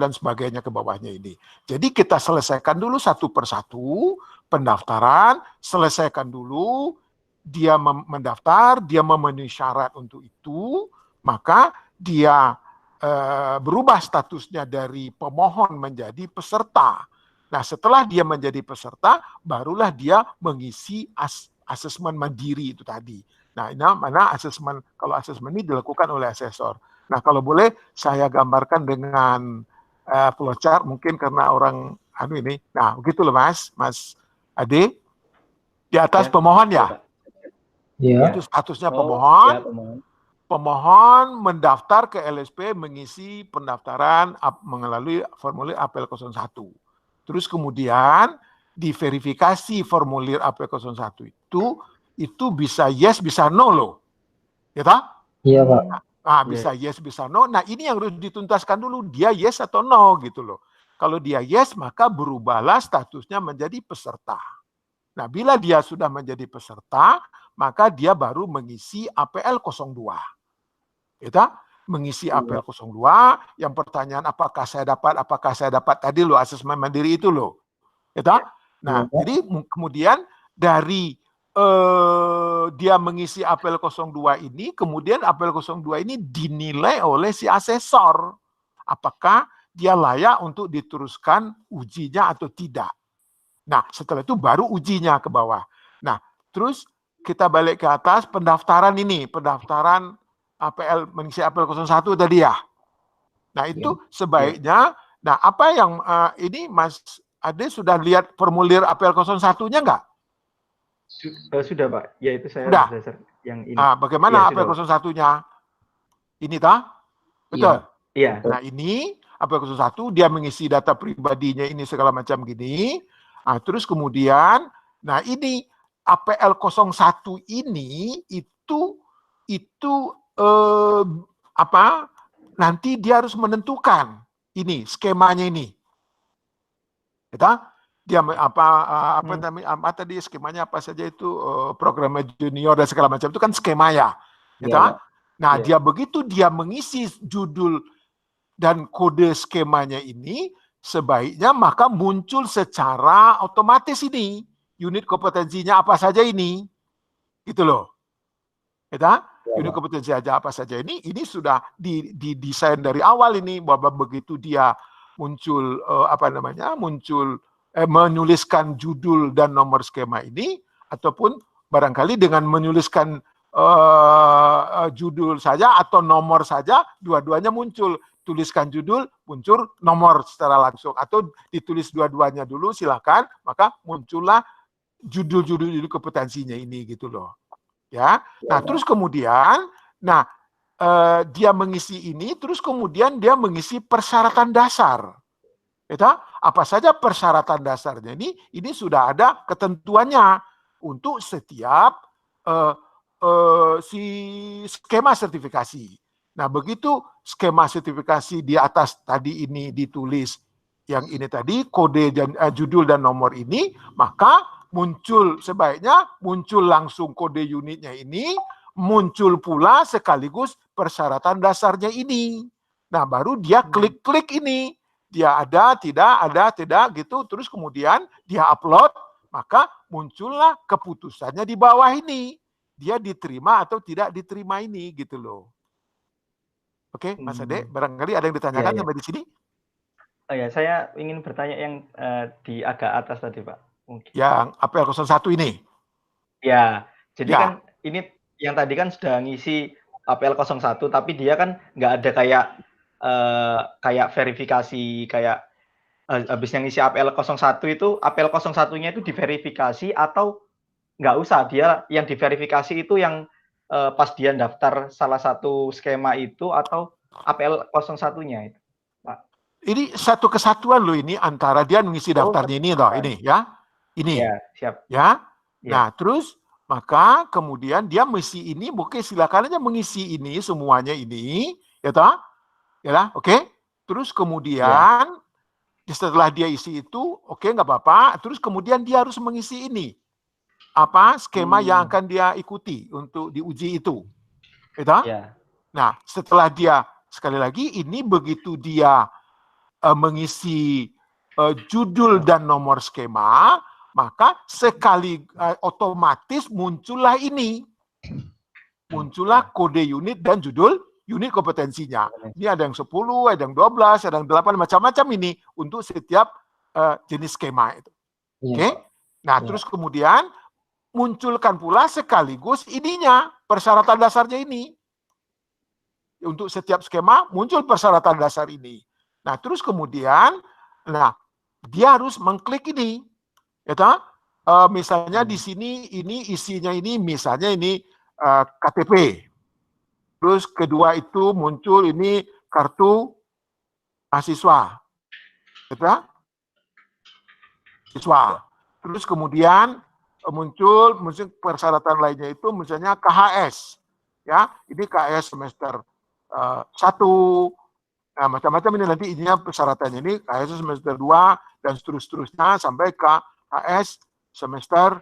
dan sebagainya ke bawahnya ini. Jadi kita selesaikan dulu satu persatu, pendaftaran, selesaikan dulu, dia mendaftar, dia memenuhi syarat untuk itu, maka dia berubah statusnya dari pemohon menjadi peserta. Nah, setelah dia menjadi peserta, barulah dia mengisi asesmen mandiri itu tadi. Nah, ini mana asesmen, kalau asesmen ini dilakukan oleh asesor. Nah, kalau boleh saya gambarkan dengan flowchart, mungkin karena orang ini. Nah, begitu loh Mas Ade. Di atas pemohon ya? Iya. Itu statusnya pemohon. Pemohon mendaftar ke LSP mengisi pendaftaran melalui formulir APL 01. Terus kemudian diverifikasi formulir APL 01 itu bisa yes, bisa no loh. Ya tak? Iya Pak. Nah, bisa yes, bisa no. Nah, ini yang harus dituntaskan dulu, dia yes atau no gitu loh. Kalau dia yes, maka berubahlah statusnya menjadi peserta. Nah, bila dia sudah menjadi peserta, maka dia baru mengisi APL 02. Gitu? Mengisi APL 02, yang pertanyaan apakah saya dapat tadi loh, asesmen mandiri itu loh. Gitu? Nah, jadi kemudian dari dia mengisi APL 02 ini, kemudian APL 02 ini dinilai oleh si asesor. Apakah dia layak untuk diteruskan ujinya atau tidak. Nah, setelah itu baru ujinya ke bawah. Nah, terus kita balik ke atas, pendaftaran APL, mengisi APL 01 tadi ya. Nah, itu sebaiknya, nah apa yang ini Mas Ade sudah lihat formulir APL 01-nya enggak? Sudah Pak, ya itu saya sudah. Yang ini. Nah, bagaimana APL 01-nya? Ini tak? Betul? Iya. Nah, ini APL 01, dia mengisi data pribadinya ini segala macam gini. Nah, terus kemudian, nah ini APL 01 ini itu nanti dia harus menentukan ini skemanya ini. Dia apa tadi skemanya apa saja itu program junior dan segala macam itu kan skema ya. Nah, dia begitu dia mengisi judul dan kode skemanya ini, sebaiknya maka muncul secara otomatis ini unit kompetensinya apa saja ini. Gitu loh. Unit kompetensi aja apa saja ini sudah didesain dari awal ini, bahwa begitu dia muncul menuliskan judul dan nomor skema ini, ataupun barangkali dengan menuliskan judul saja atau nomor saja, dua-duanya muncul. Tuliskan judul, muncul nomor secara langsung, atau ditulis dua-duanya dulu silakan, maka muncullah judul kompetensinya ini gitu loh. Ya. Nah, terus kemudian dia mengisi ini, terus kemudian dia mengisi persyaratan dasar. Apa saja persyaratan dasarnya ini sudah ada ketentuannya untuk setiap si skema sertifikasi. Nah, begitu skema sertifikasi di atas tadi ini ditulis yang ini tadi kode dan judul dan nomor ini, maka sebaiknya muncul langsung kode unitnya ini, muncul pula sekaligus persyaratan dasarnya ini. Nah, baru dia klik-klik ini. Dia ada, tidak gitu, terus kemudian dia upload, maka muncullah keputusannya di bawah ini. Dia diterima atau tidak diterima ini gitu loh. Oke, Mas Ade, barangkali ada yang ditanyakan sampai di sini? Oh ya, saya ingin bertanya yang di agak atas tadi, Pak. Mungkin. Yang APL 01 ini? Ya, jadi Ya. kan ini yang tadi kan sudah ngisi APL 01, tapi dia kan nggak ada kayak verifikasi, kayak habisnya ngisi APL 01 itu, APL 01-nya itu diverifikasi atau nggak usah, dia yang diverifikasi itu yang pas dia daftar salah satu skema itu atau APL 01-nya itu, Pak? Ini satu kesatuan loh ini antara dia mengisi daftarnya ini loh, ini ya. Ini. Ya, siap. Ya. Ya. Nah, terus maka kemudian dia mesti ini, oke, silakan aja mengisi ini semuanya ini, ya toh? Ya lah, oke. Terus kemudian setelah dia isi itu, oke, nggak apa-apa. Terus kemudian dia harus mengisi ini. Apa skema yang akan dia ikuti untuk diuji itu. Gitu? Ya. Nah, setelah dia, sekali lagi, ini begitu dia mengisi judul dan nomor skema, maka otomatis muncullah ini. Muncullah kode unit dan judul unit kompetensinya. Ini ada yang 10, ada yang 12, ada yang 8, macam-macam ini untuk setiap jenis skema itu. Oke? Nah, terus kemudian munculkan pula sekaligus ininya, persyaratan dasarnya ini. Untuk setiap skema muncul persyaratan dasar ini. Nah, terus kemudian, dia harus mengklik ini. Ya, misalnya di sini ini isinya ini, misalnya ini KTP. Terus kedua itu muncul ini kartu mahasiswa. Ya, siswa. Terus kemudian muncul persyaratan lainnya itu misalnya KHS, ya, ini KHS semester 1, nah macam-macam ini nanti isinya persyaratannya ini KHS semester 2 dan seterusnya sampai KHS semester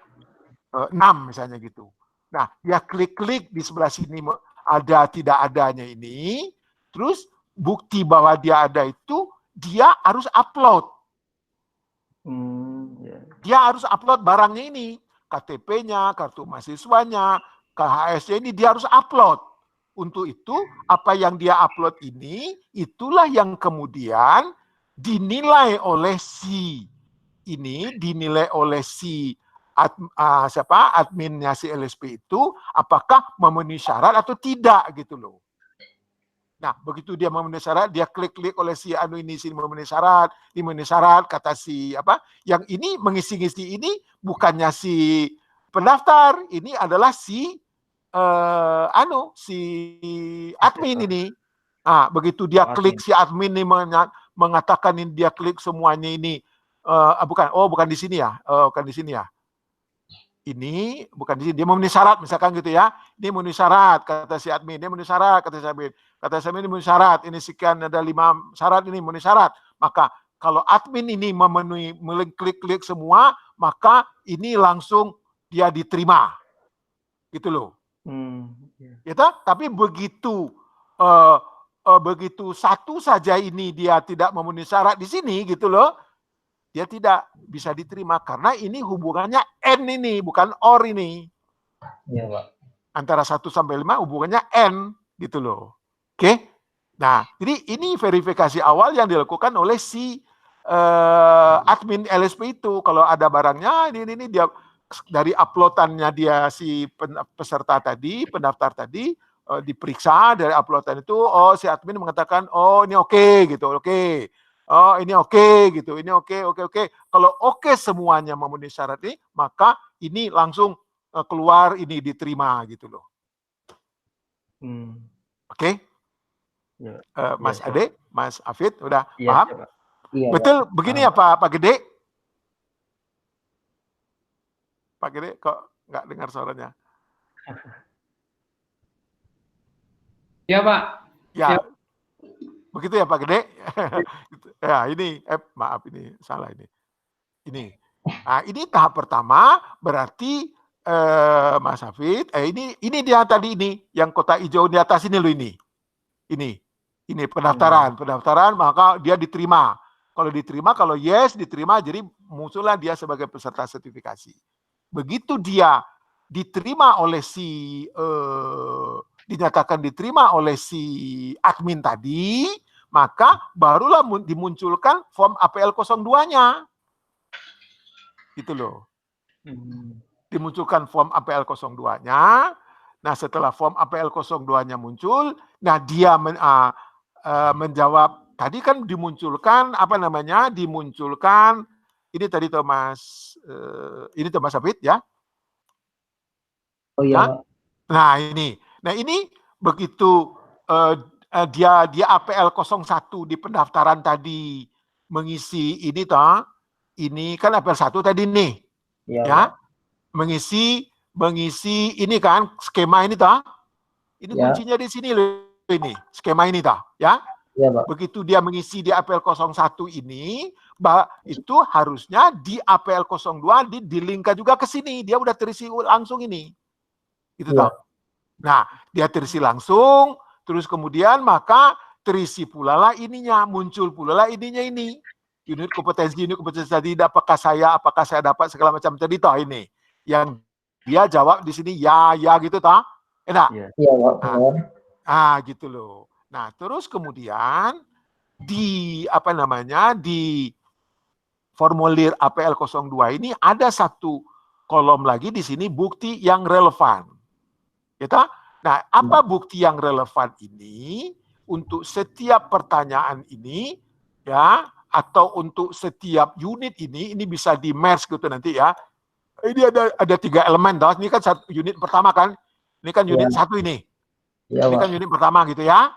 6 misalnya gitu. Nah, dia klik-klik di sebelah sini ada tidak adanya ini, terus bukti bahwa dia ada itu dia harus upload. Dia harus upload barangnya ini. KTP-nya, kartu mahasiswanya, KHS-nya ini dia harus upload. Untuk itu, apa yang dia upload ini, itulah yang kemudian dinilai oleh adminnya si LSP itu, apakah memenuhi syarat atau tidak gitu loh. Nah, begitu dia memenuhi syarat, dia klik-klik oleh si anu ini, si memenuhi syarat, kata si yang ini mengisi-ngisi ini bukannya si pendaftar, ini adalah si admin ini. Nah, begitu dia klik si admin ini mengatakan ini dia klik semuanya ini, bukan di sini ya, bukan di sini ya. Ini bukan di sini, dia memenuhi syarat misalkan gitu ya. Ini memenuhi syarat kata si admin, dia memenuhi syarat kata si admin. Kata si admin ini memenuhi syarat, ini sekian ada 5 syarat ini memenuhi syarat. Maka kalau admin ini klik-klik semua, maka ini langsung dia diterima. Gitu loh. Gitu? Tapi begitu satu saja ini dia tidak memenuhi syarat di sini gitu loh. Dia tidak bisa diterima karena ini hubungannya N ini, bukan OR ini. Iya, Pak. Antara 1 sampai 5 hubungannya N gitu loh. Oke? Nah, jadi ini verifikasi awal yang dilakukan oleh si admin LSP itu. Kalau ada barangnya, ini dia dari uploadannya dia si peserta tadi, pendaftar tadi, diperiksa dari uploadan itu, si admin mengatakan, ini oke gitu, oke. Oh, ini oke gitu, ini oke. Kalau oke semuanya memenuhi syarat ini, maka ini langsung keluar, ini diterima gitu loh. Oke? Mas Ade, Mas Afid, udah paham? Iya, Betul Pak. begini ya Pak Gede? Pak Gede kok nggak dengar suaranya? Ya Pak. Ya, Ya. begitu ya Pak Gede? Ya ini, maaf ini salah ini. Ini. Nah, ini tahap pertama berarti Mas Hafid, ini dia tadi ini yang kotak hijau di atas ini loh ini. Ini pendaftaran, maka dia diterima. Kalau diterima, kalau yes diterima, jadi muncullah dia sebagai peserta sertifikasi. Begitu dia diterima oleh dinyatakan diterima oleh si admin tadi, maka barulah dimunculkan form APL 02-nya. Gitu loh. Dimunculkan form APL 02-nya. Nah, setelah form APL 02-nya muncul, nah dia menjawab, tadi kan dimunculkan, dimunculkan, ini tadi Thomas, ini Thomas Hafid ya. Oh iya, Pak. Nah ini begitu dia APL 01 di pendaftaran tadi mengisi ini toh, ini kan APL 1 tadi nih, Iya, ya, Pak. mengisi ini kan skema ini toh, ini Ya. kuncinya di sini loh, ini skema ini toh, ya. Iya, Pak. Begitu dia mengisi di APL 01 ini, itu harusnya di APL 02 dilingkar juga ke sini, dia udah terisi langsung ini. Itu Iya. toh. Nah, dia terisi langsung, terus kemudian maka terisi pula lah ininya, muncul pula lah ininya ini. Unit kompetensi tadi, apakah saya dapat segala macam tadi toh ini. Yang dia jawab di sini ya gitu toh. Enak? Iya, Pak. Gitu loh. Nah, terus kemudian di di formulir APL 02 ini ada satu kolom lagi di sini bukti yang relevan. Gitu? Nah, apa bukti yang relevan ini untuk setiap pertanyaan ini, ya, atau untuk setiap unit ini bisa di merge gitu nanti ya. Ini ada 3 elemen, toh. Ini kan satu unit pertama kan, ini kan unit 1 ini. Iya, Ini Pak. kan unit pertama gitu ya.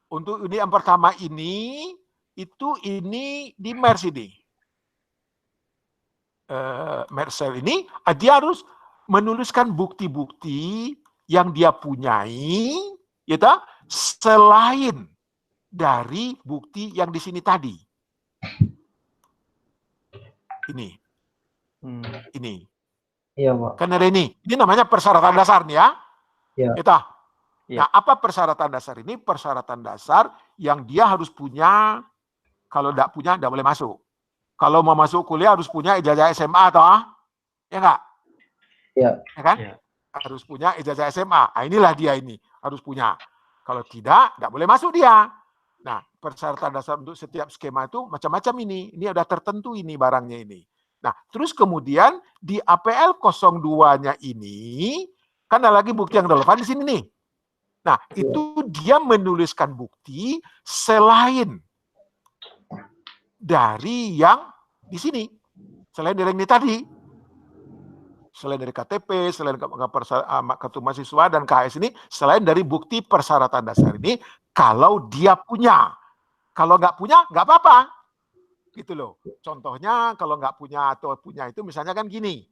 Untuk unit yang pertama ini di merge ini. Merge cell ini, dia harus menuliskan bukti-bukti yang dia punyai, gitu, selain dari bukti yang di sini tadi. Ini. Iya, Pak. Kan ada ini. Ini namanya persyaratan dasar nih ya. Iya. Gitu. Nah, apa persyaratan dasar ini? Persyaratan dasar yang dia harus punya, kalau tidak punya, tidak boleh masuk. Kalau mau masuk kuliah harus punya ijazah SMA, toh? Ya enggak? Iya. Ya kan? Ya. Harus punya ijazah SMA. Nah, inilah dia ini. Harus punya. Kalau tidak boleh masuk dia. Nah, persyaratan dasar untuk setiap skema itu macam-macam ini. Ini ada tertentu ini barangnya ini. Nah, terus kemudian di APL 02-nya ini, kan ada lagi bukti yang relevan di sini nih. Nah, itu dia menuliskan bukti selain dari yang di sini. Selain dari ini tadi. Selain dari KTP, selain kartu mahasiswa dan KHS ini, selain dari bukti persyaratan dasar ini, kalau dia punya. Kalau nggak punya, nggak apa-apa. Gitu loh. Contohnya, kalau nggak punya atau punya itu misalnya kan gini.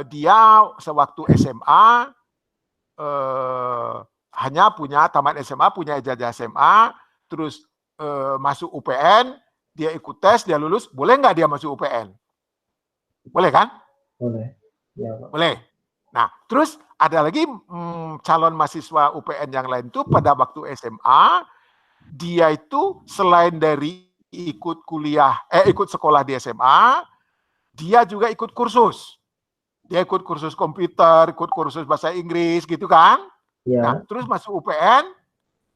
Dia sewaktu SMA, hanya punya tamat SMA, punya ijazah SMA, terus masuk UPN, dia ikut tes, dia lulus, boleh nggak dia masuk UPN? Boleh kan? Boleh. Ya, Pak. Boleh. Nah, terus ada lagi calon mahasiswa UPN yang lain tuh pada waktu SMA, dia itu selain dari ikut sekolah di SMA, dia juga ikut kursus. Dia ikut kursus komputer, ikut kursus bahasa Inggris gitu kan? Ya. Nah, terus masuk UPN,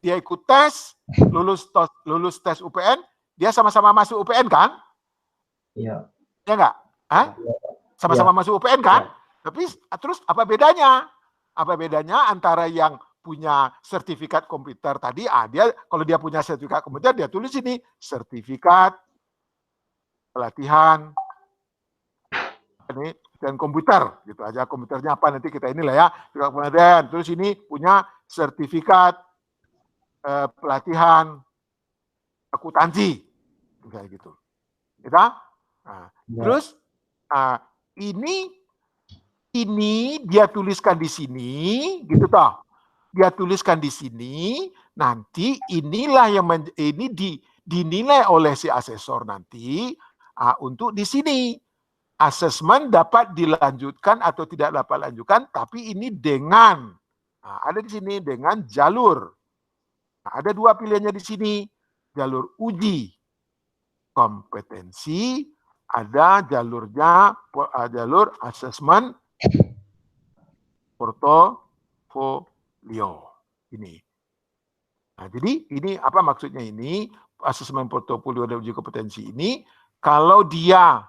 dia ikut tes, lulus tes UPN, dia sama-sama masuk UPN kan? Iya. Ya enggak? Sama-sama masuk UPN kan? Tapi terus apa bedanya? Apa bedanya antara yang punya sertifikat komputer tadi, kalau dia punya sertifikat komputer, dia tulis ini sertifikat pelatihan dan komputer, gitu aja, komputernya apa nanti kita inilah ya, kemudian terus ini punya sertifikat pelatihan akuntansi, Kayak gitu. Kita? Nah, Ya. terus ini dia tuliskan di sini, gitu toh. Dia tuliskan di sini, nanti inilah yang dinilai oleh si asesor nanti untuk di sini. Asesmen dapat dilanjutkan atau tidak dapat lanjutkan, tapi ini dengan ada di sini dengan jalur. Nah, ada dua pilihannya di sini, jalur uji kompetensi, ada jalur asesmen portofolio ini. Nah, jadi ini apa maksudnya ini? Asesmen portofolio dan uji kompetensi ini, kalau dia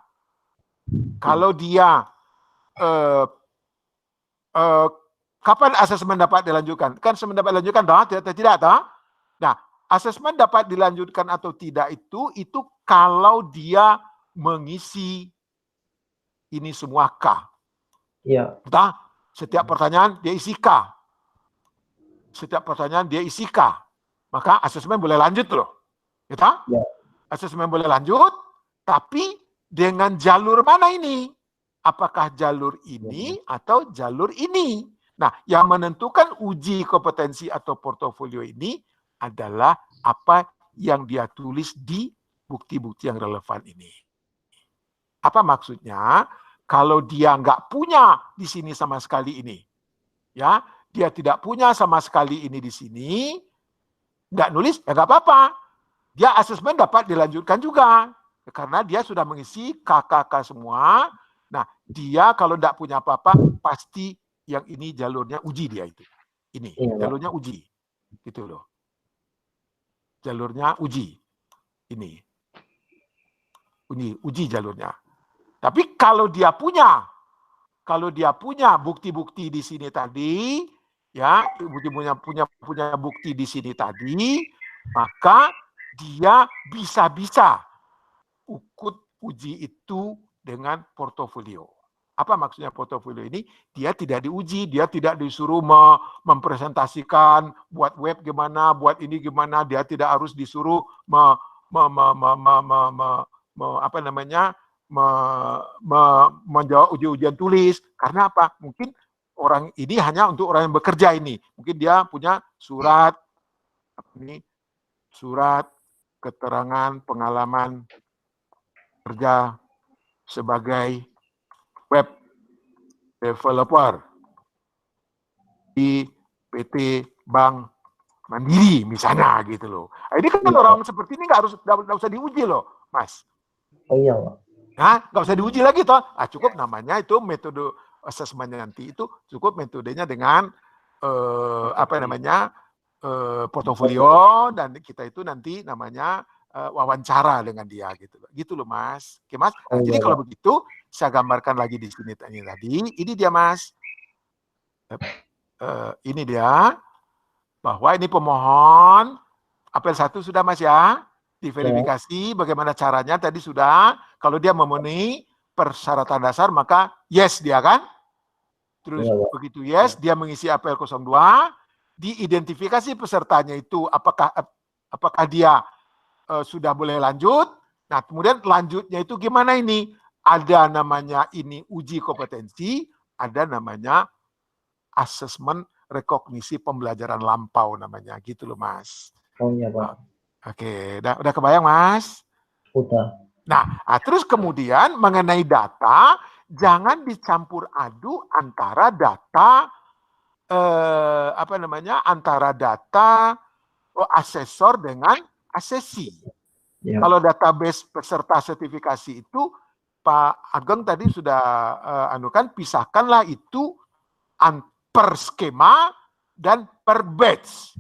kapan asesmen dapat dilanjutkan? Kan asesmen dapat dilanjutkan, tidak, toh? Nah, asesmen dapat dilanjutkan atau tidak itu kalau dia mengisi ini semua K. Iya. Entah, setiap pertanyaan dia isi K. Setiap pertanyaan dia isi K. Maka asesmen boleh lanjut loh. Gitu? Ya. Asesmen boleh lanjut, tapi dengan jalur mana ini? Apakah jalur ini atau jalur ini? Nah, yang menentukan uji kompetensi atau portofolio ini adalah apa yang dia tulis di bukti-bukti yang relevan ini. Apa maksudnya? Kalau dia nggak punya di sini sama sekali ini, ya, dia tidak punya sama sekali ini di sini, nggak nulis, ya nggak apa-apa. Dia asesmen dapat dilanjutkan juga, karena dia sudah mengisi KKK semua. Nah, dia kalau nggak punya apa-apa, pasti yang ini jalurnya uji dia itu. Ini, jalurnya uji. Gitu loh. Jalurnya uji. Ini. Uji jalurnya. Tapi kalau dia punya bukti-bukti di sini tadi, ya, punya bukti di sini tadi, maka dia bisa ikut uji itu dengan portofolio. Apa maksudnya portofolio ini? Dia tidak diuji, dia tidak disuruh mempresentasikan buat web gimana, buat ini gimana, dia tidak harus disuruh menjawab ujian tulis. Karena apa? Mungkin orang ini hanya untuk orang yang bekerja ini. Mungkin dia punya surat keterangan pengalaman kerja sebagai web developer di PT Bank Mandiri misalnya gitu loh. Ini kan orang seperti ini nggak usah diuji loh, Mas. Oh iya, Pak. Nah, nggak usah diuji lagi toh. Cukup namanya itu metode asesmennya nanti itu cukup metodenya dengan portofolio, dan kita itu nanti namanya wawancara dengan dia gitu loh Mas. Oke Mas. Nah, jadi kalau begitu saya gambarkan lagi di sini tadi. Ini dia Mas. Ini dia bahwa ini pemohon apel 1 sudah Mas ya. Diverifikasi bagaimana caranya tadi sudah. Kalau dia memenuhi persyaratan dasar maka yes dia kan. Terus begitu yes dia mengisi apel 02, diidentifikasi pesertanya itu apakah dia sudah boleh lanjut. Nah, kemudian lanjutnya itu gimana ini? Ada namanya ini uji kompetensi, ada namanya asesmen rekognisi pembelajaran lampau namanya gitu loh Mas. Oh iya Pak. Oke, udah kebayang Mas? Udah. Nah, terus kemudian mengenai data, jangan dicampur aduk antara data antara data asesor dengan asesi. Ya. Kalau database peserta sertifikasi itu Pak Ageng tadi sudah pisahkanlah itu per skema dan per batch.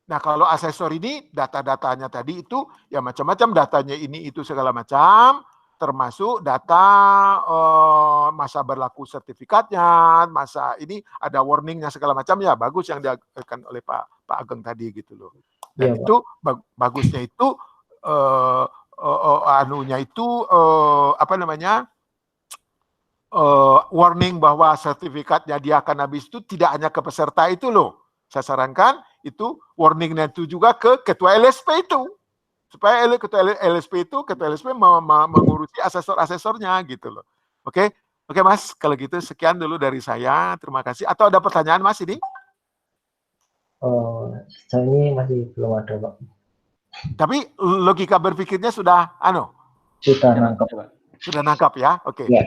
Nah, kalau asesor ini data-datanya tadi itu ya macam-macam, datanya ini itu segala macam, termasuk data masa berlaku sertifikatnya, masa ini ada warningnya segala macam ya, bagus yang diajarkan oleh Pak Ageng tadi gitu loh. Dan ya, itu bagusnya itu warning bahwa sertifikatnya dia akan habis itu tidak hanya ke peserta itu loh. Saya sarankan itu warningnya itu juga ke ketua LSP itu. supaya ketua LSP itu mengurusi asesor-asesornya gitu loh. Oke, Mas, kalau gitu sekian dulu dari saya. Terima kasih. Atau ada pertanyaan Mas ini? Oh, sejauh ini masih belum ada, Pak. Tapi logika berpikirnya sudah Sudah nangkep. Coba. nangkap ya. Oke. Ya.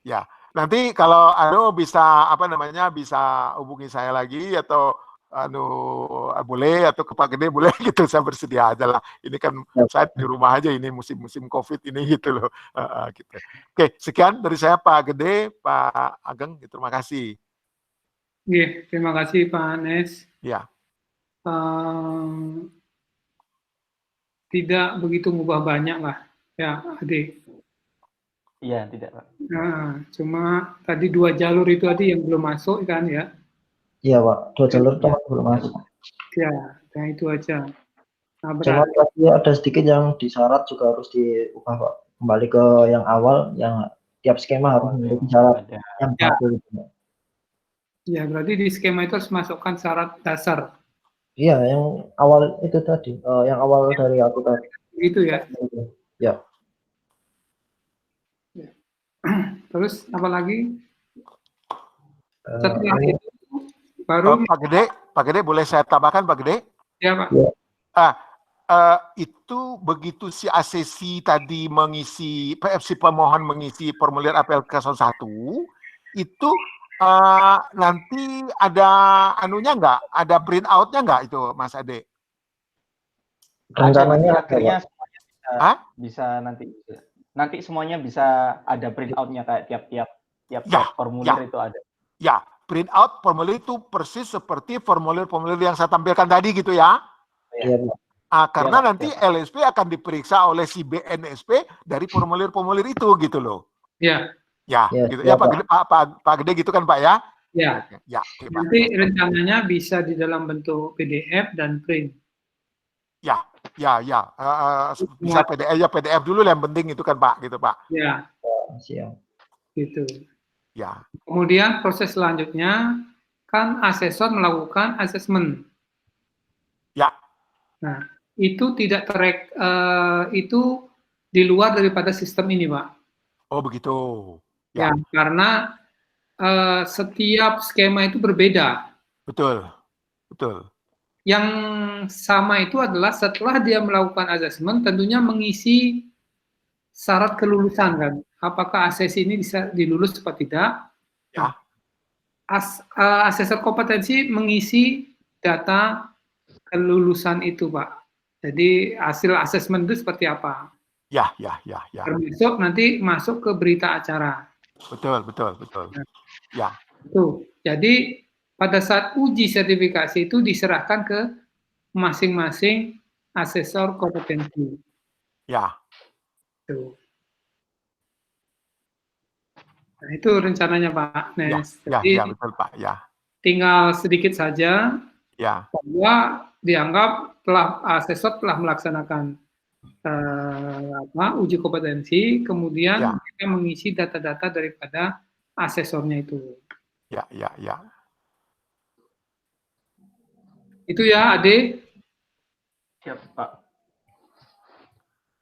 Ya. Nanti kalau bisa bisa hubungi saya lagi atau boleh, atau ke Pak Gede boleh gitu, saya bersedia aja lah. Ini kan saya di rumah aja, ini musim COVID ini gitu loh. Gitu. Oke, sekian dari saya Pak Gede, Pak Ageng, terima kasih. Iya, terima kasih Pak Nes. Ya. Tidak begitu mengubah banyak lah, ya Adik. Iya, tidak Pak. Nah, cuma tadi 2 jalur itu tadi yang belum masuk kan ya? Iya, Pak. 2 jalur itu belum masuk. Ya, nah itu aja. Nah, Cuma tadi ada sedikit yang disyarat juga harus diubah, Pak. Kembali ke yang awal, yang tiap skema harus memiliki syarat yang baru. Ya, berarti di skema itu harus masukkan syarat dasar. Iya, yang awal itu tadi, yang awal dari aku tadi. Gitu ya? Ya. Terus apa lagi? Setelah itu baru Pak Gede boleh saya tambahkan Pak Gede? Ya Pak. Itu begitu si ACC tadi mengisi, si pemohon mengisi formulir APLK 1, itu nanti ada anunya nggak? Ada print out-nya nggak itu Mas Ade? Rencananya akhirnya semuanya bisa nanti semuanya bisa ada print out-nya kayak tiap formulir itu ada. Ya, print out formulir itu persis seperti formulir-formulir yang saya tampilkan tadi gitu ya. Iya, karena nanti LSP akan diperiksa oleh si BNSP dari formulir-formulir itu gitu loh. Iya. Ya, gitu. Ya, Pak Gede gitu kan Pak ya? Ya. Ya. Nanti rencananya bisa di dalam bentuk PDF dan print. Ya. Bisa PDF dulu yang penting itu kan Pak, gitu Pak. Ya. Siap. Gitu. Ya. Kemudian proses selanjutnya kan asesor melakukan asesmen. Ya. Nah, itu tidak itu di luar daripada sistem ini, Pak. Oh, begitu. Ya, karena setiap skema itu berbeda. Betul. Yang sama itu adalah setelah dia melakukan asesmen, tentunya mengisi syarat kelulusan kan. Apakah ACC ini bisa dilulus atau tidak? Ya. Asesor kompetensi mengisi data kelulusan itu, Pak. Jadi hasil asesmen itu seperti apa? Ya. Termasuk nanti masuk ke berita acara. Betul. Ya. Tuh. Jadi pada saat uji sertifikasi itu diserahkan ke masing-masing asesor kompetensi. Ya. Tuh. Nah, itu rencananya Pak Nes. Ya, betul Pak. Ya. Tinggal sedikit saja. Ya. Bahwa dianggap asesor telah melaksanakan uji kompetensi, kemudian mereka mengisi data-data daripada asesornya itu. Ya. Itu ya, Ade. Siap, Pak.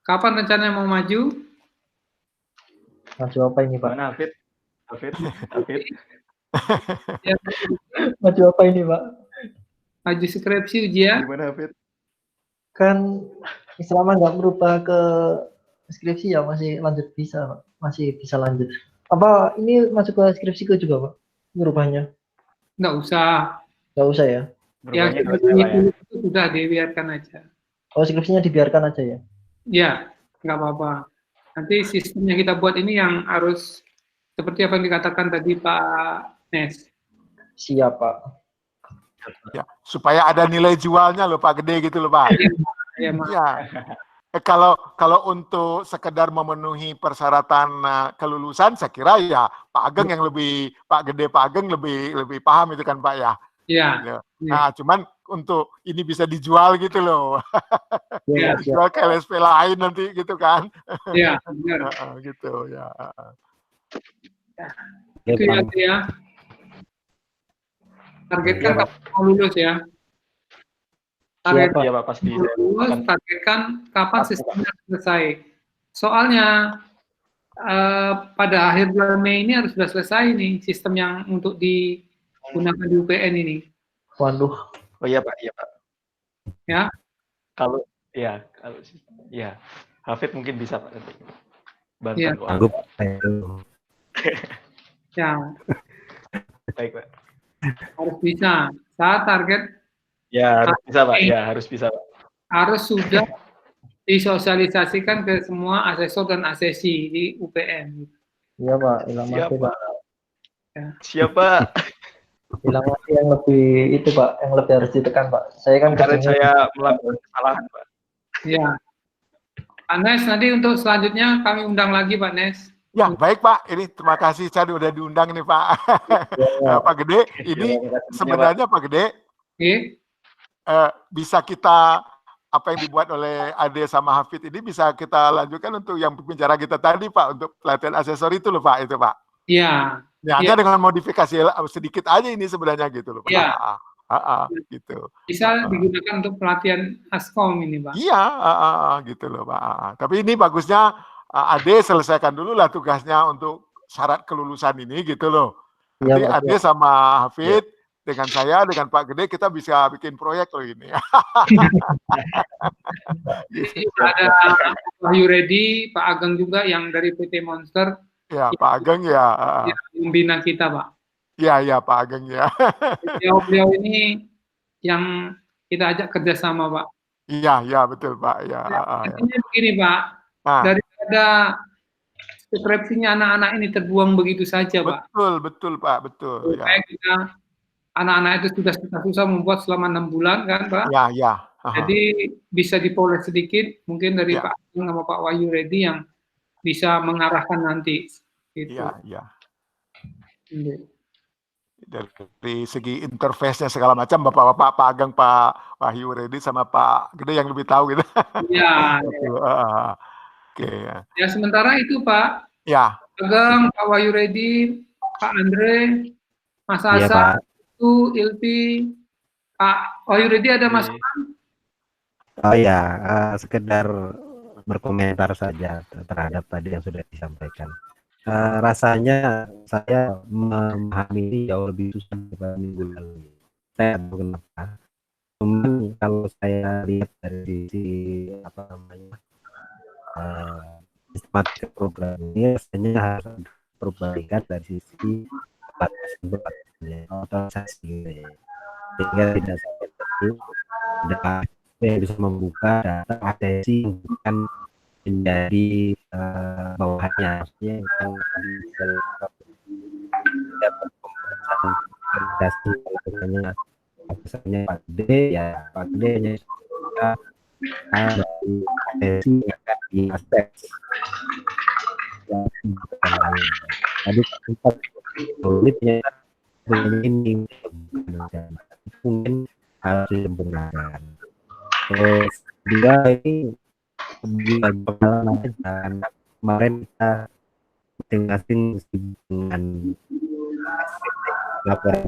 Kapan rencananya mau maju? Maju apa ini, Pak? Mana Hafid? Ya, maju apa ini, Pak? Maju skripsi ujian. Gimana Hafid? Kan selama nggak merubah ke skripsi ya masih lanjut bisa, Pak. Masih bisa lanjut. Apa ini masuk ke skripsi ke juga, Pak? Merubahnya? Nggak usah. Nggak usah ya? Yang itu sudah dibiarkan aja. Oh, skripsinya dibiarkan aja ya? Ya, nggak apa-apa. Nanti sistem yang kita buat ini yang harus seperti apa yang dikatakan tadi Pak Nes. Siap, Pak. Ya, supaya ada nilai jualnya loh Pak Gede gitu loh Pak. Ya. Kalau untuk sekedar memenuhi persyaratan kelulusan, saya kira ya Pak Ageng yang Pak Ageng lebih paham itu kan Pak ya. Iya. Nah, cuman untuk ini bisa dijual gitu loh. Ya, dijual ke LSP lain nanti gitu kan. Iya, benar. Gitu ya. Itu ya. Targetkan mau lulus ya. Target Siapa? Iya Pak, pasti saya lulus, akan targetkan kapan Apa, sistemnya selesai. Soalnya pada akhir bulan Mei ini harus sudah selesai nih sistem yang untuk digunakan di UPN ini. Waduh, Oh iya Pak, iya Pak. Ya. Kalau kalau ya Hafid mungkin bisa Pak nanti Iya. bantuan keuangan. Sanggup saya itu. Ya, Baik Pak. harus bisa. Saya target Ya harus bisa Pak, ya harus bisa Pak. harus sudah disosialisasikan ke semua asesor dan asesi di UPN. iya Pak, Ilham Siap Masih Pak. Pak. Ya. Siapa? Ilham Masih yang lebih itu Pak, yang lebih harus ditekan Pak. Saya kan Kemarin kerjanya saya melakukan kesalahan Pak. Ya. Pak Nes, nanti untuk selanjutnya kami undang lagi Pak Nes. Ya, baik Pak. Ini terima kasih saya udah diundang nih Pak. Ya, Pak Gede, ini Ya, sebenarnya Pak Gede Oke. bisa kita apa yang dibuat oleh Ade sama Hafid ini bisa kita lanjutkan untuk yang bicara kita tadi Pak, untuk pelatihan asesor itu loh Pak, itu Pak. Iya. Ya, Iya. hanya dengan modifikasi sedikit aja ini sebenarnya gitu loh Pak. Iya. Gitu. Bisa digunakan untuk pelatihan Askom ini Pak. Iya, gitu loh Pak. Tapi ini bagusnya Ade selesaikan dulu lah tugasnya untuk syarat kelulusan ini gitu loh. iya Nanti Pak. Ade sama Hafid dengan saya, dengan Pak Gede kita bisa bikin proyek loh ini. Ada Wahyu Redi, Pak Ageng juga yang dari PT Monster Ya, Pak Ageng ya. yang membina kita Pak. Ya, Pak Ageng ya. Beliau ini yang kita ajak kerjasama Pak. Iya, betul Pak. Ya. Intinya begini Pak, Nah, daripada skripsinya anak-anak ini terbuang begitu saja Pak. betul Pak, betul. Ya. Supaya kita anak-anak itu sudah susah-susah membuat selama 6 bulan kan Pak. Ya. Jadi bisa dipoles sedikit mungkin dari Ya. Pak Ageng sama Pak Wahyu Redi yang bisa mengarahkan nanti. Gitu. Iya. Gitu. Dari segi interface-nya segala macam, Bapak-bapak, Pak Ageng, Pak Wahyu Redi sama Pak Gede yang lebih tahu gitu. Ya, Oke. ya sementara itu Pak Ya, Ageng, Pak Wahyu Redi, Pak Andre, Mas Iya, Asa, Pak. itu Ilpi, Pak Wahyu Redi ada masukan? Oh ya, sekedar berkomentar saja terhadap tadi yang sudah disampaikan. Rasanya saya memahami ini jauh lebih susah daripada minggu lalu. Saya tahu kenapa. Cuman kalau saya lihat dari sisi sistematika program ini, rasanya harus perbaikan dari sisi batasan otorisasi gitu ya. Sehingga tidak sampai tadi yang bisa membuka data adesi yang bukan menjadi bawahannya, maksudnya yang bisa dapat pemeriksaan validasi misalnya Pak Gede ya Pak Gede hanya bisa dari adesi yang akan diakses yang bukan lain. Tadi sempat sulitnya ini mungkin harus disempurnakan. Terus juga ini pengalaman aja, kemarin kita masing-masing dengan laporan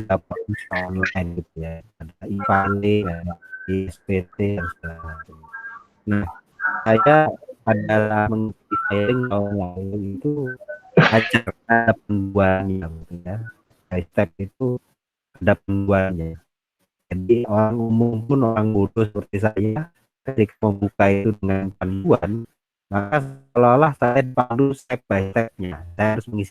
dapat online gitu ya, ada e-filing, ada SPT dan segala macam. Nah, saya adalah mengikuti filing online itu ajar ada penjualnya gitu ya. Step itu ada penjualnya. Jadi orang umum pun, orang bodoh seperti saya, ketika membuka itu dengan panduan, maka seolah-olah saya pandu step by stepnya. Saya harus mengisi